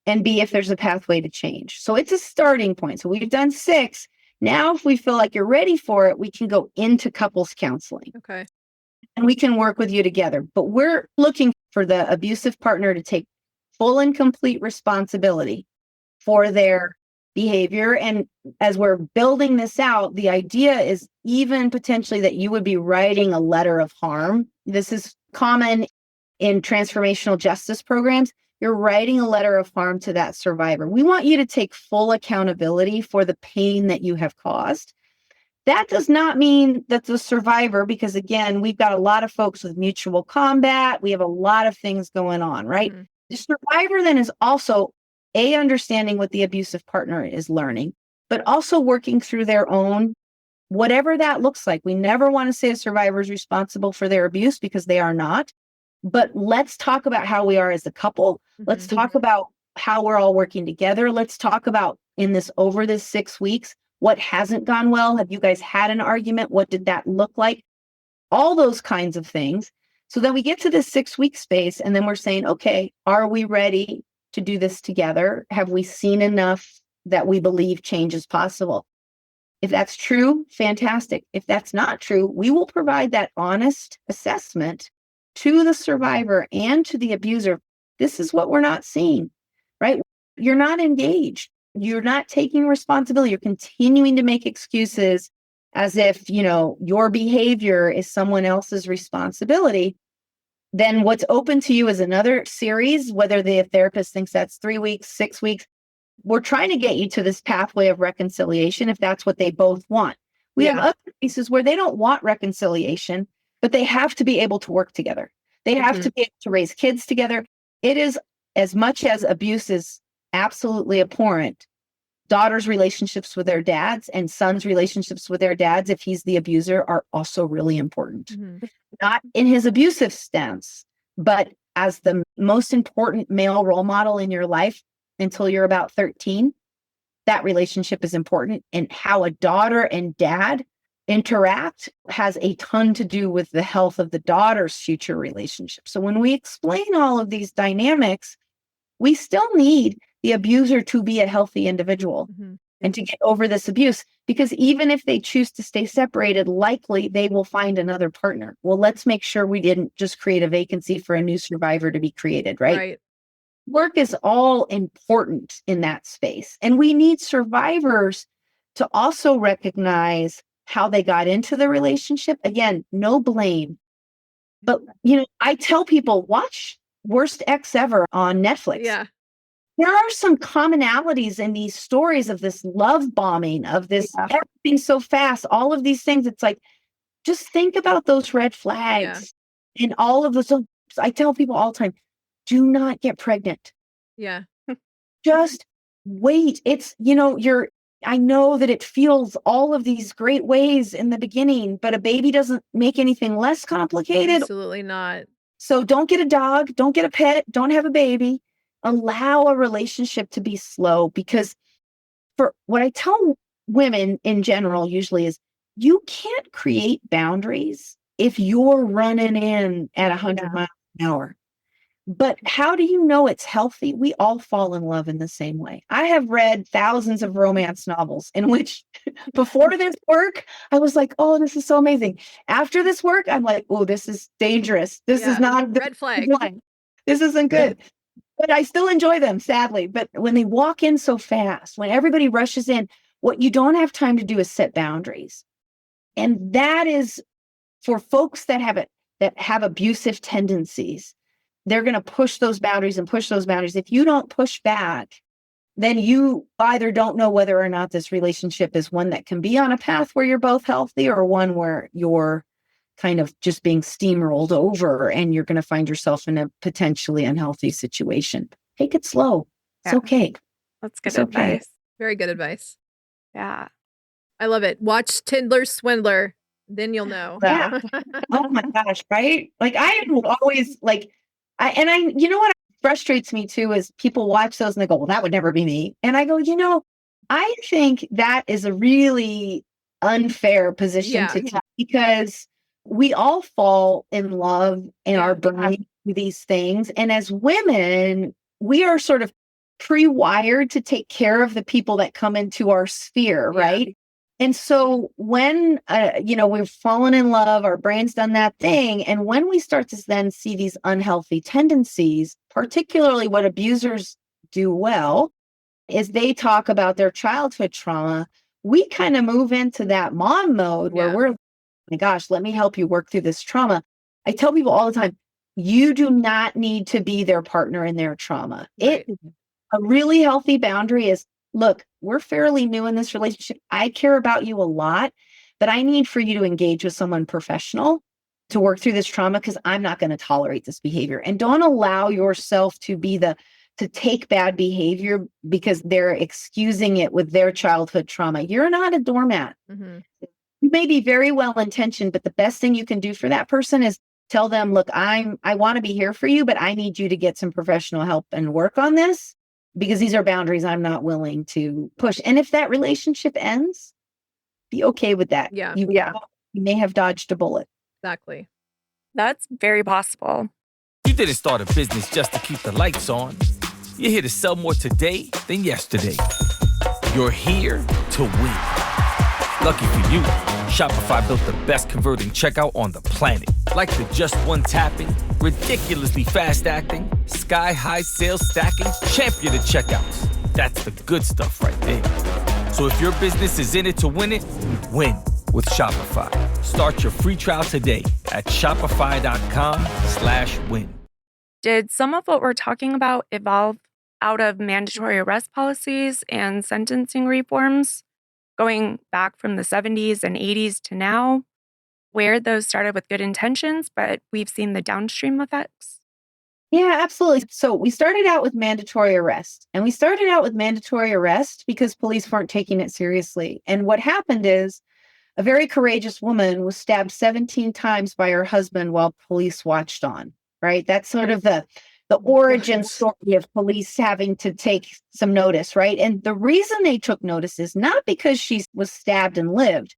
and B, if there's a pathway to change. So it's a starting point. So we've done 6. Now, if we feel like you're ready for it, we can go into couples counseling. Okay. And we can work with you together. But we're looking for the abusive partner to take full and complete responsibility for their behavior. And as we're building this out, the idea is even potentially that you would be writing a letter of harm. This is common in transformational justice programs. You're writing a letter of harm to that survivor. We want you to take full accountability for the pain that you have caused. That does not mean that the survivor, because again, we've got a lot of folks with mutual combat. We have a lot of things going on, right? The survivor then is also understanding what the abusive partner is learning, but also working through their own, whatever that looks like. We never want to say a survivor is responsible for their abuse because they are not. But let's talk about how we are as a couple. Let's talk about how we're all working together. Let's talk about over this 6 weeks, what hasn't gone well. Have you guys had an argument? What did that look like? All those kinds of things. So then we get to this 6-week space and then we're saying, okay, are we ready to do this together? Have we seen enough that we believe change is possible? If that's true, fantastic. If that's not true, we will provide that honest assessment to the survivor and to the abuser. This is what we're not seeing, right? You're not engaged. You're not taking responsibility. You're continuing to make excuses as if, your behavior is someone else's responsibility. Then what's open to you is another series, whether the therapist thinks that's 3 weeks, 6 weeks. We're trying to get you to this pathway of reconciliation if that's what they both want. We have other cases where they don't want reconciliation, but they have to be able to work together. They have to be able to raise kids together. It is, as much as abuse is absolutely abhorrent, daughters' relationships with their dads and sons' relationships with their dads, if he's the abuser, are also really important. Not in his abusive stance, but as the most important male role model in your life until you're about 13, that relationship is important. And how a daughter and dad interact has a ton to do with the health of the daughter's future relationship. So when we explain all of these dynamics, we still need the abuser to be a healthy individual and to get over this abuse, because even if they choose to stay separated, likely they will find another partner. Well, let's make sure we didn't just create a vacancy for a new survivor to be created, right? Work is all important in that space. And we need survivors to also recognize how they got into the relationship. Again, no blame. But, I tell people, watch Worst Ex Ever on Netflix. Yeah. There are some commonalities in these stories of this love bombing, of this everything so fast, all of these things. It's like, just think about those red flags and all of those. I tell people all the time, do not get pregnant. Yeah. Just wait. It's, I know that it feels all of these great ways in the beginning, but a baby doesn't make anything less complicated. Absolutely not. So don't get a dog, don't get a pet, don't have a baby. Allow a relationship to be slow, because for what I tell women in general usually is, you can't create boundaries if you're running in at 100 miles an hour. But how do you know it's healthy? We all fall in love in the same way. I have read thousands of romance novels in which before this work, I was like, oh, this is so amazing. After this work, I'm like, oh, this is dangerous. This is not red flag. This isn't good. But I still enjoy them, sadly. But when they walk in so fast, when everybody rushes in, what you don't have time to do is set boundaries. And that is for folks that have abusive tendencies. They're going to push those boundaries and push those boundaries. If you don't push back, then you either don't know whether or not this relationship is one that can be on a path where you're both healthy, or one where you're kind of just being steamrolled over and you're going to find yourself in a potentially unhealthy situation. Take it slow. It's okay. That's good advice. Very good advice. Yeah. I love it. Watch Tinder Swindler. Then you'll know. Yeah. Oh my gosh, right? Like I would always like you know what frustrates me too is people watch those and they go, well, that would never be me. And I go, I think that is a really unfair position to take because we all fall in love in our brain with these things. And as women, we are sort of pre-wired to take care of the people that come into our sphere, right? And so when, we've fallen in love, our brain's done that thing. And when we start to then see these unhealthy tendencies, particularly what abusers do well, is they talk about their childhood trauma. We kind of move into that mom mode where we're, oh my gosh, let me help you work through this trauma. I tell people all the time, you do not need to be their partner in their trauma. Right. A really healthy boundary is, look, we're fairly new in this relationship. I care about you a lot, but I need for you to engage with someone professional to work through this trauma because I'm not going to tolerate this behavior. And don't allow yourself to be to take bad behavior because they're excusing it with their childhood trauma. You're not a doormat. Mm-hmm. You may be very well intentioned, but the best thing you can do for that person is tell them, look, I want to be here for you, but I need you to get some professional help and work on this because these are boundaries I'm not willing to push. And if that relationship ends, be okay with that. Yeah. You may have dodged a bullet. Exactly. That's very possible. You didn't start a business just to keep the lights on. You're here to sell more today than yesterday. You're here to win. Lucky for you, Shopify built the best converting checkout on the planet. Like the just one tapping, ridiculously fast acting, sky-high sales stacking, champion of checkouts. That's the good stuff right there. So if your business is in it to win it, win with Shopify. Start your free trial today at shopify.com/win. Did some of what we're talking about evolve out of mandatory arrest policies and sentencing reforms going back from the 70s and 80s to now, where those started with good intentions, but we've seen the downstream effects? Yeah, absolutely. So we started out with mandatory arrest, and we started out with mandatory arrest because police weren't taking it seriously. And what happened is a very courageous woman was stabbed 17 times by her husband while police watched on, right? That's sort of the origin story of police having to take some notice, right? And the reason they took notice is not because she was stabbed and lived,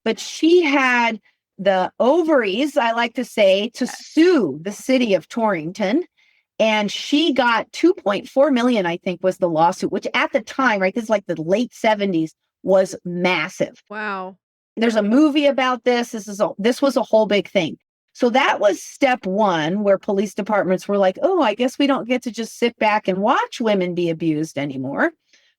but she had the ovaries, I like to say, to sue the city of Torrington. And she got 2.4 million, I think, was the lawsuit, which at the time, right, this is like the late 70s, was massive. Wow. There's a movie about this. This was a whole big thing. So that was step one, where police departments were like, oh, I guess we don't get to just sit back and watch women be abused anymore.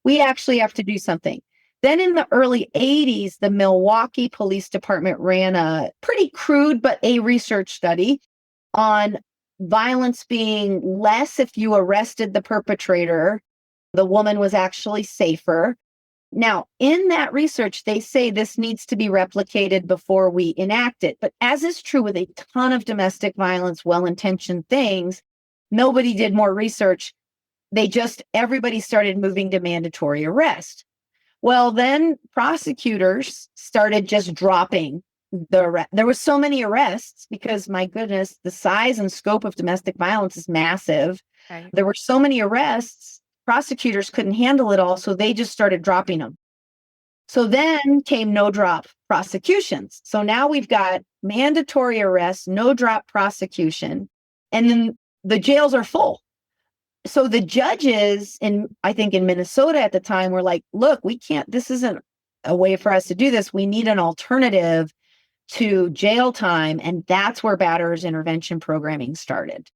We actually have to do something. Then in the early 80s, the Milwaukee Police Department ran a pretty crude, but a research study on violence being less if you arrested the perpetrator. The woman was actually safer. Now, in that research, they say this needs to be replicated before we enact it. But as is true with a ton of domestic violence, well-intentioned things, nobody did more research. Everybody started moving to mandatory arrest. Well, then prosecutors started just dropping the arrest. There were so many arrests because, my goodness, the size and scope of domestic violence is massive. Right. There were so many arrests. Prosecutors couldn't handle it all, so they just started dropping them. So then came no-drop prosecutions. So now we've got mandatory arrest, no-drop prosecution, and then the jails are full. So the judges, I think in Minnesota at the time, were like, look, we can't, this isn't a way for us to do this. We need an alternative to jail time, and that's where batterers intervention programming started.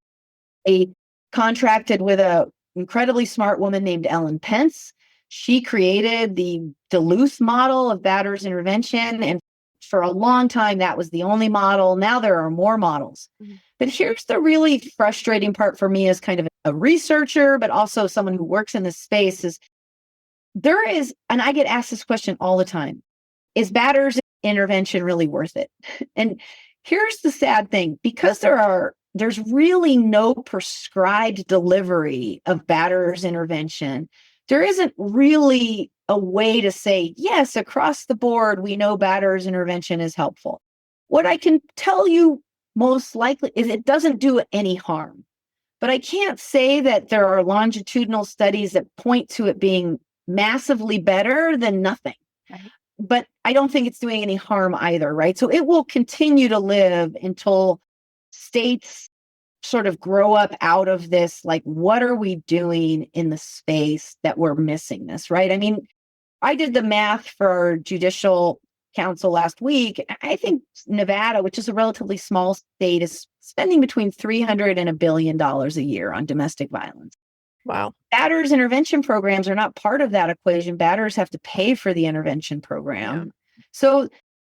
They contracted with a incredibly smart woman named Ellen Pence. She created the Duluth model of batterers intervention. And for a long time, that was the only model. Now there are more models. Mm-hmm. But here's the really frustrating part for me as kind of a researcher, but also someone who works in this space is and I get asked this question all the time, is batterers intervention really worth it? And here's the sad thing, because there's really no prescribed delivery of batterers intervention. There isn't really a way to say, yes, across the board, we know batterer's intervention is helpful. What I can tell you most likely is it doesn't do any harm. But I can't say that there are longitudinal studies that point to it being massively better than nothing. Right. But I don't think it's doing any harm either, right? So it will continue to live until states sort of grow up out of this, like, what are we doing in the space that we're missing this, right? I mean, I did the math for judicial council last week. I think Nevada, which is a relatively small state, is spending between $300 and $1 billion a year on domestic violence. Wow. Batterers intervention programs are not part of that equation. Batterers have to pay for the intervention program. Yeah. So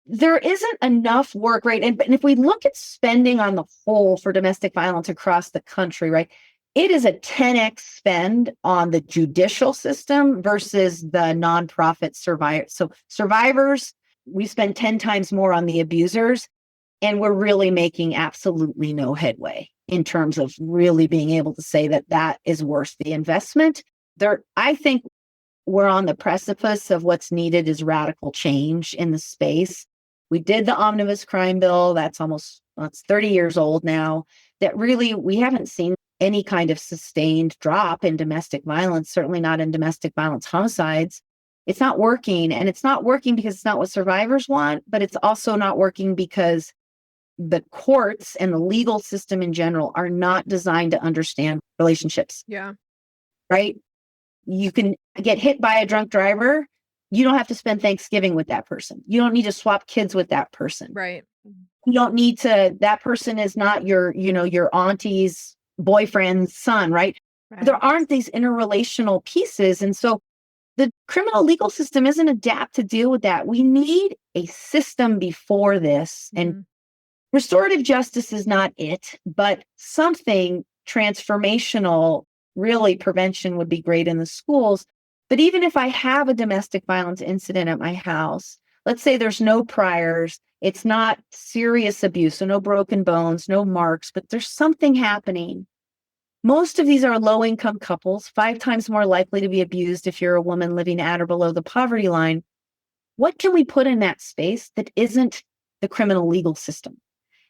there isn't enough work, right? And if we look at spending on the whole for domestic violence across the country, right, it is a 10x spend on the judicial system versus the nonprofit survivors. So survivors, we spend 10 times more on the abusers, and we're really making absolutely no headway in terms of really being able to say that that is worth the investment. I think we're on the precipice of what's needed is radical change in the space. We did the omnibus crime bill. That's 30 years old now, that really we haven't seen any kind of sustained drop in domestic violence, certainly not in domestic violence homicides. It's not working. And it's not working because it's not what survivors want, but it's also not working because the courts and the legal system in general are not designed to understand relationships. Yeah. Right? You can get hit by a drunk driver. You don't have to spend Thanksgiving with that person. You don't need to swap kids with that person. Right. You don't need to, that person is not your auntie's boyfriend's son, right? There aren't these interrelational pieces. And so the criminal legal system isn't adapt to deal with that. We need a system before this. And restorative justice is not it, but something transformational, really prevention would be great in the schools. But even if I have a domestic violence incident at my house, let's say there's no priors, it's not serious abuse, so no broken bones, no marks, but there's something happening. Most of these are low-income couples, 5 times more likely to be abused if you're a woman living at or below the poverty line. What can we put in that space that isn't the criminal legal system?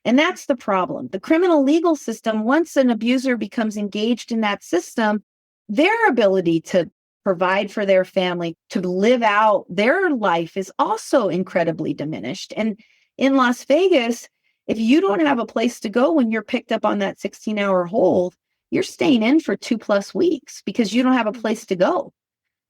And that's the problem. The criminal legal system, once an abuser becomes engaged in that system, their ability to provide for their family, to live out their life is also incredibly diminished. And in Las Vegas, if you don't have a place to go when you're picked up on that 16-hour hold, you're staying in for 2+ weeks because you don't have a place to go.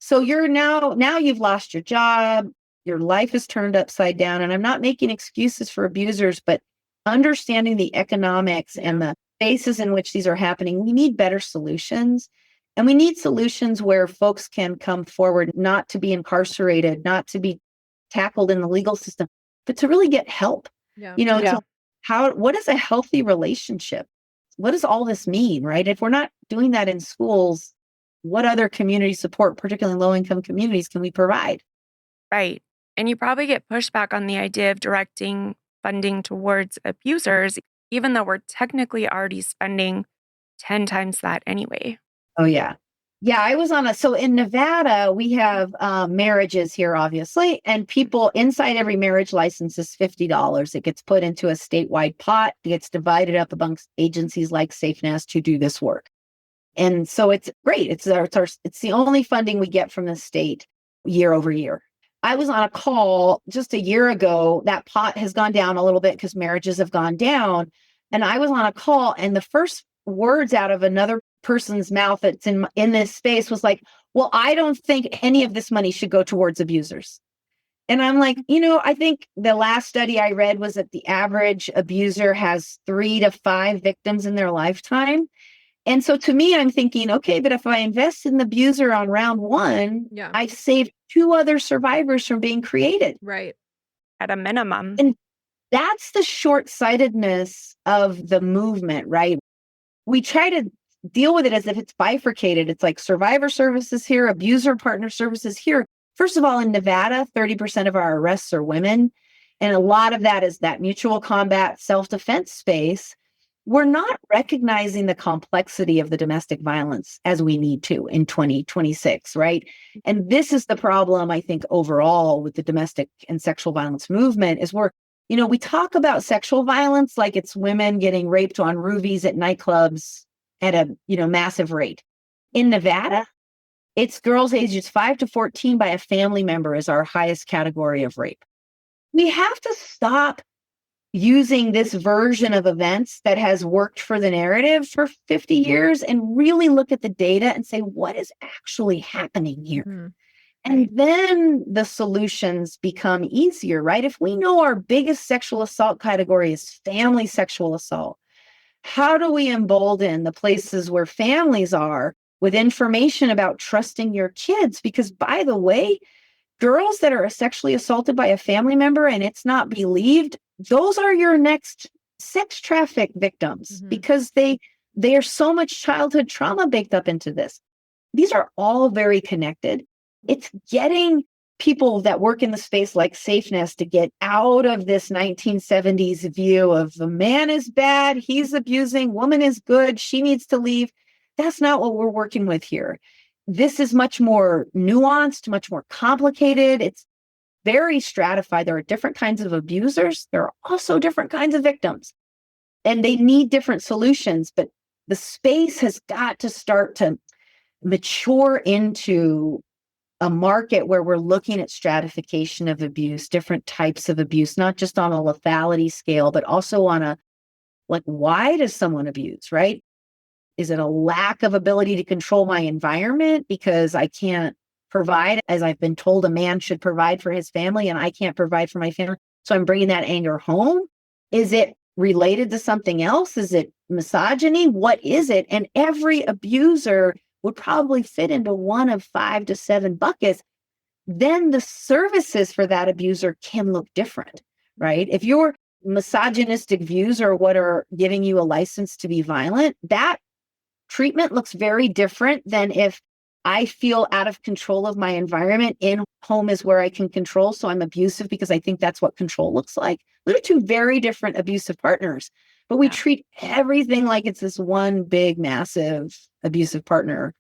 So you're now you've lost your job, your life is turned upside down. And I'm not making excuses for abusers, but understanding the economics and the spaces in which these are happening, we need better solutions. And we need solutions where folks can come forward, not to be incarcerated, not to be tackled in the legal system, but to really get help. What is a healthy relationship? What does all this mean, right? If we're not doing that in schools, what other community support, particularly low-income communities, can we provide? Right. And you probably get pushback on the idea of directing funding towards abusers, even though we're technically already spending 10 times that anyway. Oh, yeah. Yeah, I was so in Nevada, we have marriages here, obviously, and people inside every marriage license is $50. It gets put into a statewide pot. It gets divided up amongst agencies like SafeNest's who do this work. And so it's great. It's the only funding we get from the state year over year. I was on a call just a year ago. That pot has gone down a little bit because marriages have gone down. And I was on a call, and the first words out of another person's mouth that's in this space was like, well, I don't think any of this money should go towards abusers. And I'm like, I think the last study I read was that the average abuser has 3 to 5 victims in their lifetime. And so to me, I'm thinking, okay, but if I invest in the abuser on round 1, I've saved 2 other survivors from being created. Right. At a minimum. And that's the short-sightedness of the movement, right? We try to deal with it as if it's bifurcated. It's like survivor services here, abuser partner services here. First of all, in Nevada, 30% of our arrests are women. And a lot of that is that mutual combat self-defense space. we're not recognizing the complexity of the domestic violence as we need to in 2026, right? And this is the problem, I think, overall with the domestic and sexual violence movement is we talk about sexual violence like it's women getting raped on roofies at nightclubs at a, massive rate. In Nevada, it's girls ages 5 to 14 by a family member is our highest category of rape. We have to stop using this version of events that has worked for the narrative for 50 years and really look at the data and say, what is actually happening here? Mm-hmm. And then the solutions become easier, right? If we know our biggest sexual assault category is family sexual assault, how do we embolden the places where families are with information about trusting your kids? Because by the way, girls that are sexually assaulted by a family member and it's not believed, those are your next sex traffic victims because they are so much childhood trauma baked up into this. These are all very connected. It's getting people that work in the space like SafeNest to get out of this 1970s view of the man is bad, he's abusing, woman is good, she needs to leave. That's not what we're working with here. This is much more nuanced, much more complicated. It's very stratified. There are different kinds of abusers. There are also different kinds of victims, and they need different solutions. But the space has got to start to mature into a market where we're looking at stratification of abuse, different types of abuse, not just on a lethality scale, but also on a, why does someone abuse, right? Is it a lack of ability to control my environment because I can't provide, as I've been told a man should provide for his family and I can't provide for my family? So I'm bringing that anger home. Is it related to something else? Is it misogyny? What is it? And every abuser would probably fit into one of 5 to 7 buckets. Then the services for that abuser can look different, right? If your misogynistic views are what are giving you a license to be violent, that treatment looks very different than if I feel out of control of my environment. In home is where I can control, so I'm abusive because I think that's what control looks like. Those are 2 very different abusive partners, but we treat everything like it's this one big, massive abusive partner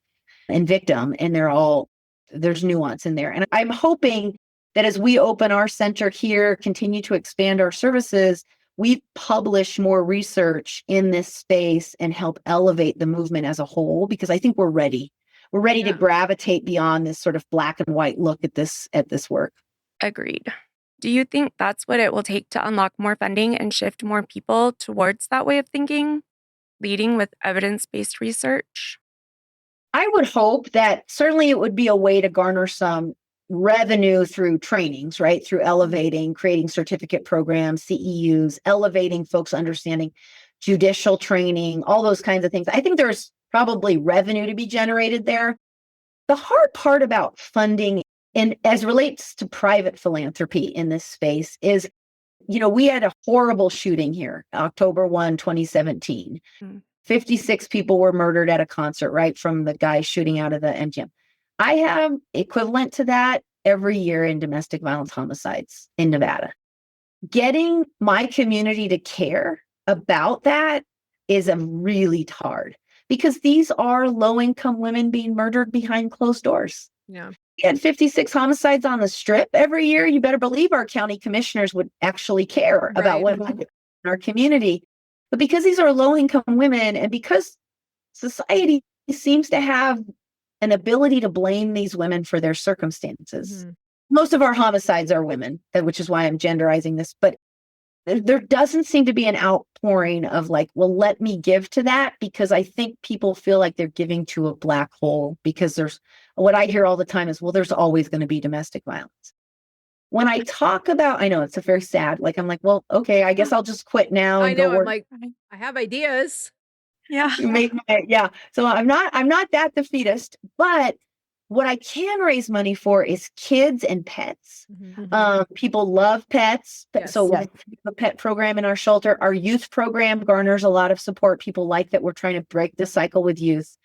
and victim, and there's nuance in there. And I'm hoping that as we open our center here, continue to expand our services, we publish more research in this space and help elevate the movement as a whole, because I think we're ready. We're ready to gravitate beyond this sort of black and white look at this work. Agreed. Do you think that's what it will take to unlock more funding and shift more people towards that way of thinking, leading with evidence-based research? I would hope that certainly it would be a way to garner some revenue through trainings, right? Through elevating, creating certificate programs, CEUs, elevating folks' understanding, judicial training, all those kinds of things. I think there's probably revenue to be generated there. The hard part about funding, and as relates to private philanthropy in this space, is, we had a horrible shooting here, October 1, 2017. 56 people were murdered at a concert, right? From the guy shooting out of the MGM. I have equivalent to that every year in domestic violence homicides in Nevada. Getting my community to care about that is really hard, because these are low-income women being murdered behind closed doors. Yeah. We had 56 homicides on the Strip every year. You better believe our county commissioners would actually care about what happened in our community. But because these are low-income women, and because society seems to have an ability to blame these women for their circumstances. Most of our homicides are women, which is why I'm genderizing this. But there doesn't seem to be an outpouring of let me give to that, because I think people feel like they're giving to a black hole, because what I hear all the time is, there's always going to be domestic violence. When I talk about, I know it's a very sad, I'm like, well, okay, I guess I'll just quit now. And I know. Go work. I have ideas. Yeah. So I'm not that defeatist, but what I can raise money for is kids and pets. People love pets. Yes. So we have a pet program in our shelter. Our youth program garners a lot of support. People like that we're trying to break the cycle with youth.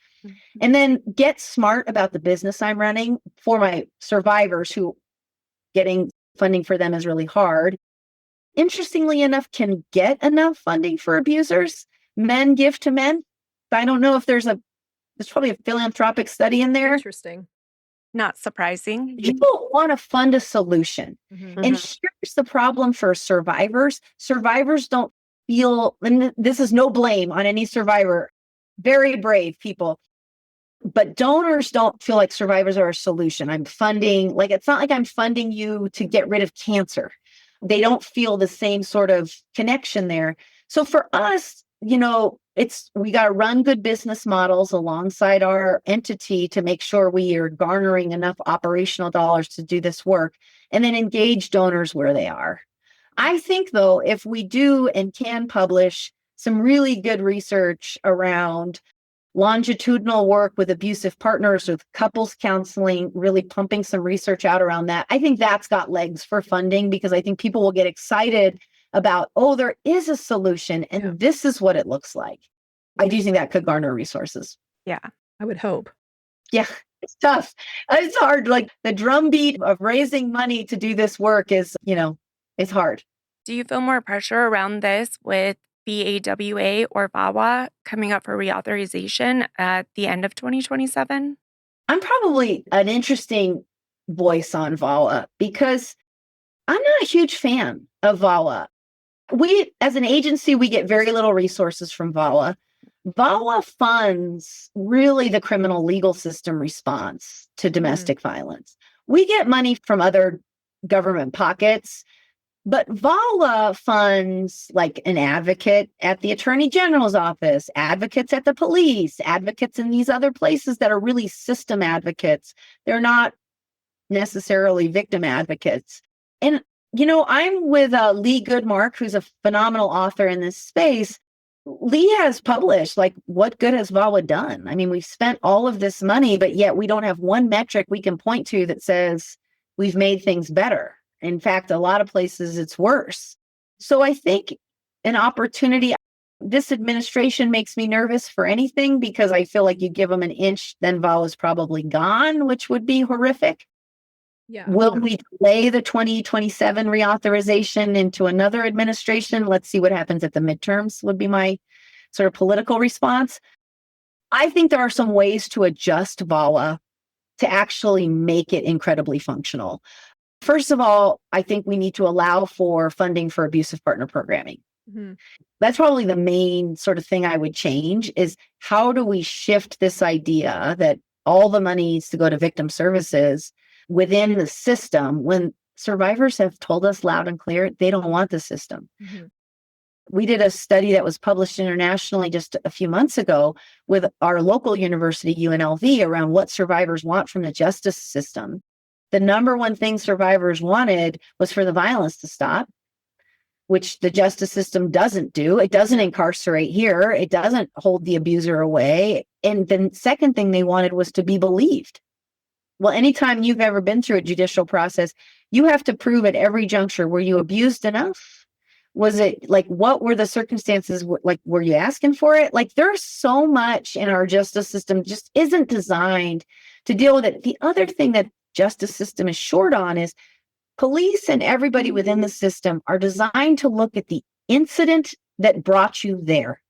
And then get smart about the business I'm running for my survivors, who getting funding for them is really hard. Interestingly enough, can get enough funding for abusers, men give to men. I don't know if there's probably a philanthropic study in there. Interesting. Not surprising. People want to fund a solution. Mm-hmm. And here's the problem for survivors. Survivors don't feel, and this is no blame on any survivor, very brave people, but donors don't feel like survivors are a solution. I'm funding, like, it's not like I'm funding you to get rid of cancer. They don't feel the same sort of connection there. So for us, we got to run good business models alongside our entity to make sure we are garnering enough operational dollars to do this work, and then engage donors where they are. I think, though, if we do and can publish some really good research around longitudinal work with abusive partners, with couples counseling, really pumping some research out around that, I think that's got legs for funding, because I think people will get excited about, oh, there is a solution and this is what it looks like. I do think that could garner resources. Yeah. I would hope. Yeah, it's tough. It's hard. Like, the drumbeat of raising money to do this work is, it's hard. Do you feel more pressure around this with VAWA or VAWA coming up for reauthorization at the end of 2027? I'm probably an interesting voice on VAWA because I'm not a huge fan of VAWA. We, as an agency, we get very little resources from VAWA. VAWA funds really the criminal legal system response to domestic violence. We get money from other government pockets, but VAWA funds like an advocate at the Attorney General's office, advocates at the police, advocates in these other places that are really system advocates. They're not necessarily victim advocates. And I'm with Lee Goodmark, who's a phenomenal author in this space. Lee has published, like, what good has VAWA done? I mean, we've spent all of this money, but yet we don't have one metric we can point to that says we've made things better. In fact, a lot of places it's worse. So I think an opportunity, this administration makes me nervous for anything, because I feel like you give them an inch, then VAWA's probably gone, which would be horrific. Yeah. Will we delay the 2027 reauthorization into another administration? Let's see what happens at the midterms, would be my sort of political response. I think there are some ways to adjust VAWA to actually make it incredibly functional. First of all, I think we need to allow for funding for abusive partner programming. Mm-hmm. That's probably the main sort of thing I would change, is how do we shift this idea that all the money needs to go to victim services within the system, when survivors have told us loud and clear they don't want the system. Mm-hmm. We did a study that was published internationally just a few months ago with our local university, UNLV, around what survivors want from the justice system. The number one thing survivors wanted was for the violence to stop, which the justice system doesn't do. It doesn't incarcerate here. It doesn't hold the abuser away. And the second thing they wanted was to be believed. Well, anytime you've ever been through a judicial process, you have to prove at every juncture, were you abused enough? Was it, like, what were the circumstances? Like, were you asking for it? Like, there's so much in our justice system just isn't designed to deal with it. The other thing that justice system is short on is police and everybody within the system are designed to look at the incident that brought you there.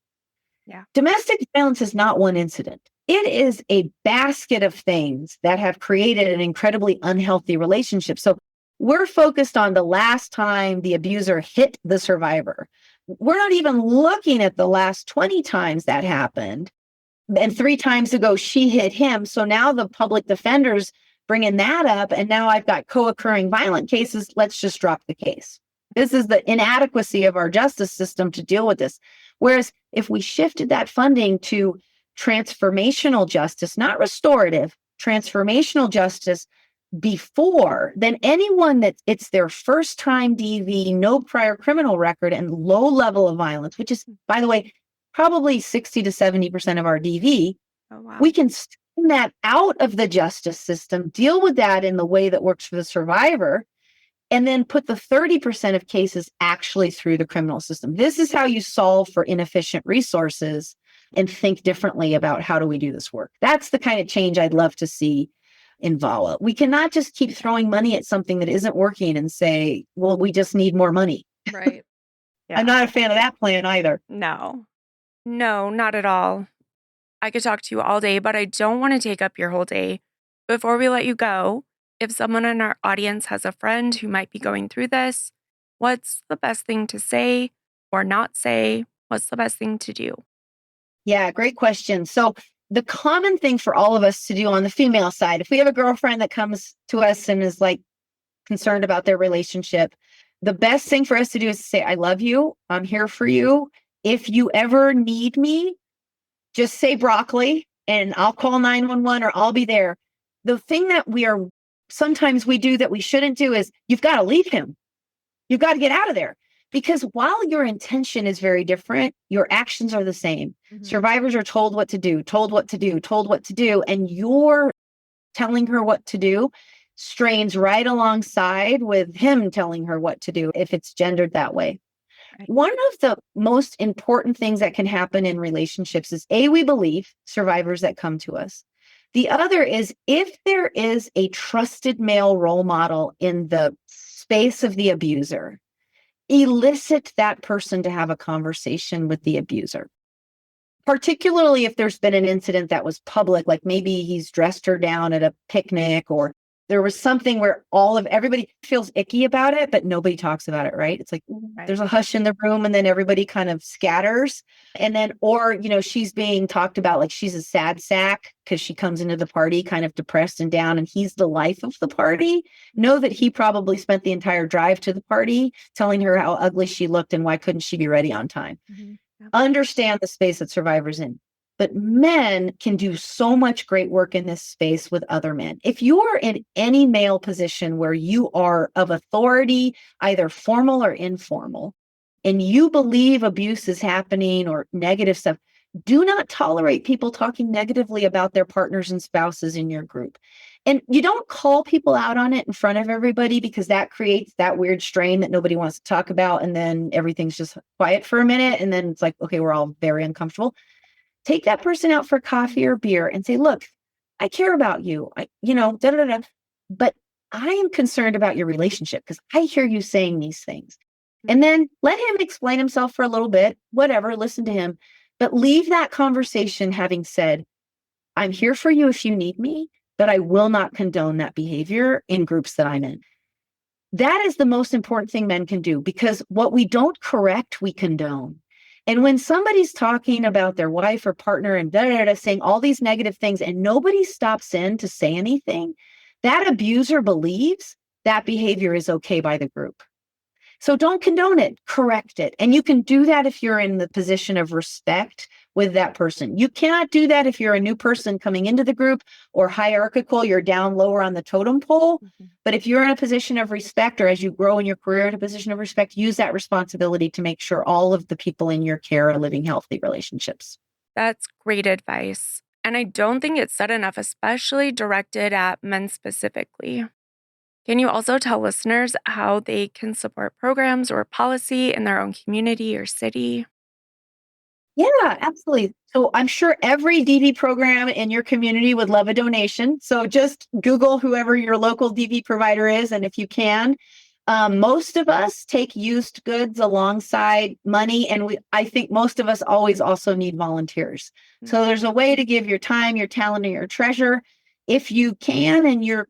Yeah. Domestic violence is not one incident. It is a basket of things that have created an incredibly unhealthy relationship. So we're focused on the last time the abuser hit the survivor. We're not even looking at the last 20 times that happened. And 3 times ago, she hit him. So now the public defender's bringing that up. And now I've got co-occurring violent cases. Let's just drop the case. This is the inadequacy of our justice system to deal with this. Whereas if we shifted that funding to transformational justice, not restorative, transformational justice before, then anyone that it's their first time DV, no prior criminal record, and low level of violence, which is, by the way, probably 60 to 70% of our DV, we can stem that out of the justice system, deal with that in the way that works for the survivor, and then put the 30% of cases actually through the criminal system. This is how you solve for inefficient resources and think differently about how do we do this work. That's the kind of change I'd love to see in VAWA. We cannot just keep throwing money at something that isn't working and say, well, we just need more money. Right. Yeah. I'm not a fan of that plan either. No. No, not at all. I could talk to you all day, but I don't want to take up your whole day. Before we let you go, if someone in our audience has a friend who might be going through this, what's the best thing to say or not say? What's the best thing to do? Yeah, great question. So the common thing for all of us to do on the female side, if we have a girlfriend that comes to us and is like concerned about their relationship, the best thing for us to do is to say, I love you. I'm here for you. If you ever need me, just say broccoli and I'll call 911 or I'll be there. The thing that sometimes we do that we shouldn't do is you've got to leave him. You've got to get out of there. Because while your intention is very different, your actions are the same. Mm-hmm. Survivors are told what to do, and you're telling her what to do strains right alongside with him telling her what to do if it's gendered that way. Right. One of the most important things that can happen in relationships is we believe survivors that come to us. The other is if there is a trusted male role model in the space of the abuser, elicit that person to have a conversation with the abuser. Particularly if there's been an incident that was public, like maybe he's dressed her down at a picnic, or there was something where everybody feels icky about it, but nobody talks about it, right? It's like There's a hush in the room and then everybody kind of scatters. And then, or, she's being talked about like she's a sad sack because she comes into the party kind of depressed and down and he's the life of the party. Know that he probably spent the entire drive to the party telling her how ugly she looked and why couldn't she be ready on time. Mm-hmm. Yep. Understand the space that survivors in. But men can do so much great work in this space with other men. If you are in any male position where you are of authority, either formal or informal, and you believe abuse is happening or negative stuff, do not tolerate people talking negatively about their partners and spouses in your group. And you don't call people out on it in front of everybody because that creates that weird strain that nobody wants to talk about. And then everything's just quiet for a minute. And then it's like, okay, we're all very uncomfortable. Take that person out for coffee or beer and say, look, I care about you. But I am concerned about your relationship because I hear you saying these things. And then let him explain himself for a little bit, whatever, listen to him. But leave that conversation having said, I'm here for you if you need me, but I will not condone that behavior in groups that I'm in. That is the most important thing men can do because what we don't correct, we condone. And when somebody's talking about their wife or partner and saying all these negative things and nobody stops in to say anything, that abuser believes that behavior is okay by the group. So don't condone it, correct it. And you can do that if you're in the position of respect with that person. You cannot do that if you're a new person coming into the group or hierarchical, you're down lower on the totem pole. Mm-hmm. But if you're in a position of respect or as you grow in your career in a position of respect, use that responsibility to make sure all of the people in your care are living healthy relationships. That's great advice. And I don't think it's said enough, especially directed at men specifically. Can you also tell listeners how they can support programs or policy in their own community or city? Yeah, absolutely. So I'm sure every DV program in your community would love a donation. So just Google whoever your local DV provider is. And if you can, most of us take used goods alongside money. And I think most of us always also need volunteers. Mm-hmm. So there's a way to give your time, your talent, and your treasure. If you can and you're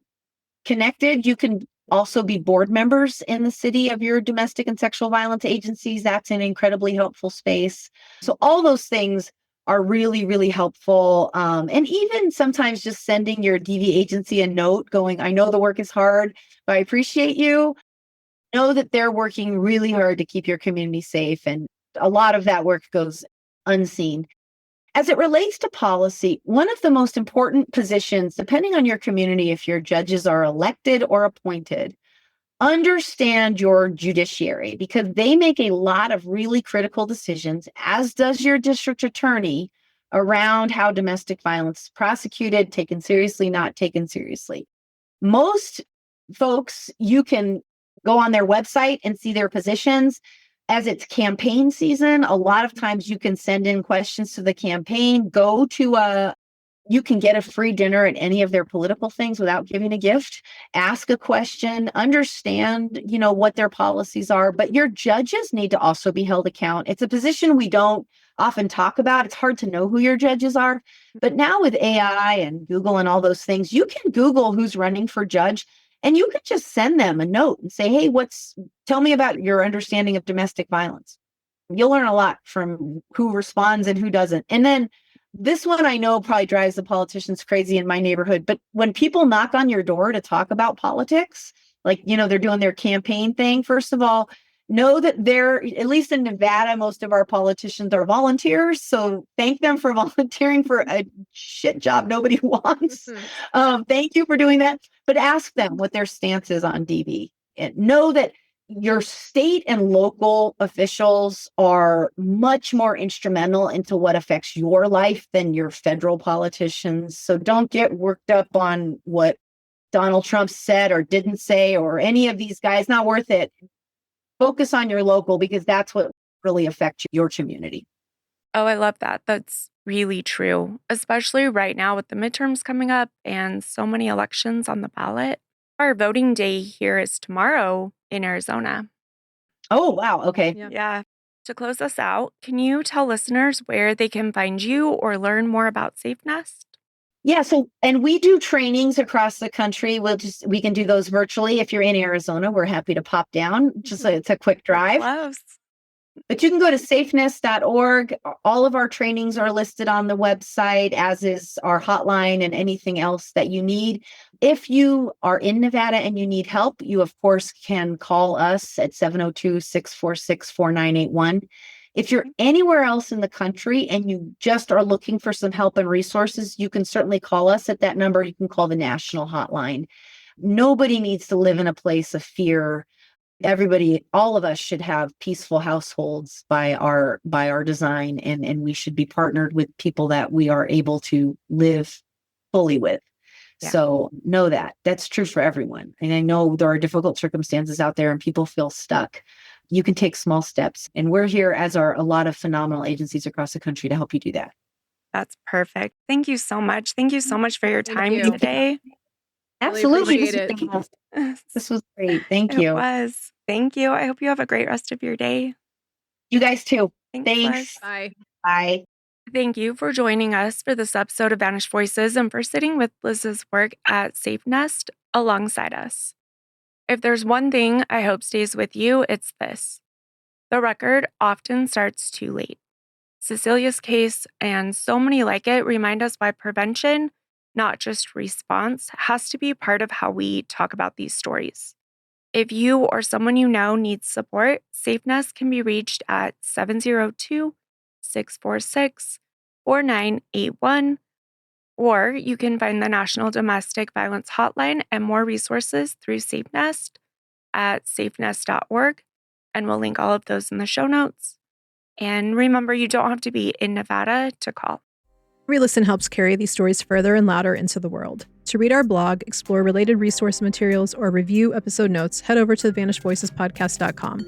connected, you can also be board members in the city of your domestic and sexual violence agencies. That's an incredibly helpful space. So all those things are really, really helpful. And even sometimes just sending your DV agency a note going, I know the work is hard, but I appreciate you. Know that they're working really hard to keep your community safe. And a lot of that work goes unseen. As it relates to policy, one of the most important positions, depending on your community, if your judges are elected or appointed, understand your judiciary because they make a lot of really critical decisions, as does your district attorney, around how domestic violence is prosecuted, taken seriously, not taken seriously. Most folks, you can go on their website and see their positions. As it's campaign season, a lot of times you can send in questions to the campaign, you can get a free dinner at any of their political things without giving a gift, ask a question, understand, what their policies are, but your judges need to also be held account. It's a position we don't often talk about. It's hard to know who your judges are. But now with AI and Google and all those things, you can Google who's running for judge, and you could just send them a note and say, hey, tell me about your understanding of domestic violence. You'll learn a lot from who responds and who doesn't. And then this one I know probably drives the politicians crazy in my neighborhood, but when people knock on your door to talk about politics, like, they're doing their campaign thing, first of all, know that at least in Nevada, most of our politicians are volunteers. So thank them for volunteering for a shit job nobody wants. Thank you for doing that. But ask them what their stance is on DV. And know that your state and local officials are much more instrumental into what affects your life than your federal politicians. So don't get worked up on what Donald Trump said or didn't say, or any of these guys. Not worth it. Focus on your local, because that's what really affects your community. Oh, I love that. That's really true, especially right now with the midterms coming up and so many elections on the ballot. Our voting day here is tomorrow in Arizona. Oh, wow. Okay. Yeah. To close us out, can you tell listeners where they can find you or learn more about SafeNest? Yeah. So, and we do trainings across the country. We can do those virtually. If you're in Arizona, we're happy to pop down. It's a quick drive. Close. But you can go to SafeNest's.org. All of our trainings are listed on the website, as is our hotline and anything else that you need. If you are in Nevada and you need help, you, of course, can call us at 702-646-4981. If you're anywhere else in the country and you just are looking for some help and resources, you can certainly call us at that number. You can call the national hotline. Nobody needs to live in a place of fear. Everybody, all of us should have peaceful households by our design, and we should be partnered with people that we are able to live fully with. Yeah. So know that's true for everyone. And I know there are difficult circumstances out there and people feel stuck. You can take small steps, and we're here, as are a lot of phenomenal agencies across the country, to help you do that. That's perfect. Thank you so much. Thank you so much for your time today. Absolutely. Really This was great. Thank you. It was. Thank you. I hope you have a great rest of your day. You guys too. Thanks. Bye. Bye. Thank you for joining us for this episode of Vanished Voices and for sitting with Liz's work at SafeNest alongside us. If there's one thing I hope stays with you, it's this. The record often starts too late. Cecilia's case and so many like it remind us why prevention, not just response, has to be part of how we talk about these stories. If you or someone you know needs support, SafeNest can be reached at 702-646-4981, or you can find the National Domestic Violence Hotline and more resources through SafeNest at safenest.org, and we'll link all of those in the show notes. And remember, you don't have to be in Nevada to call. Re-Listen helps carry these stories further and louder into the world. To read our blog, explore related resource materials, or review episode notes, head over to vanishedvoicespodcast.com.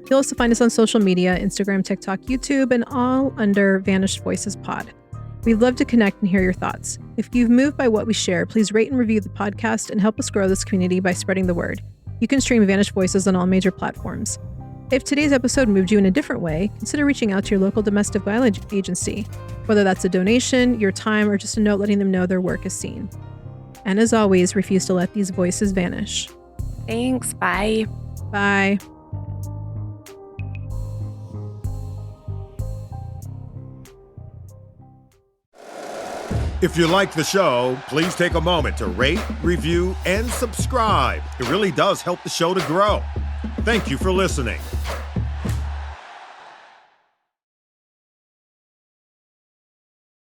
You'll also find us on social media, Instagram, TikTok, YouTube, and all under Vanished Voices Pod. We'd love to connect and hear your thoughts. If you've moved by what we share, please rate and review the podcast and help us grow this community by spreading the word. You can stream Vanished Voices on all major platforms. If today's episode moved you in a different way, consider reaching out to your local domestic violence agency, whether that's a donation, your time, or just a note letting them know their work is seen. And as always, refuse to let these voices vanish. Thanks. Bye. Bye. If you like the show, please take a moment to rate, review, and subscribe. It really does help the show to grow. Thank you for listening.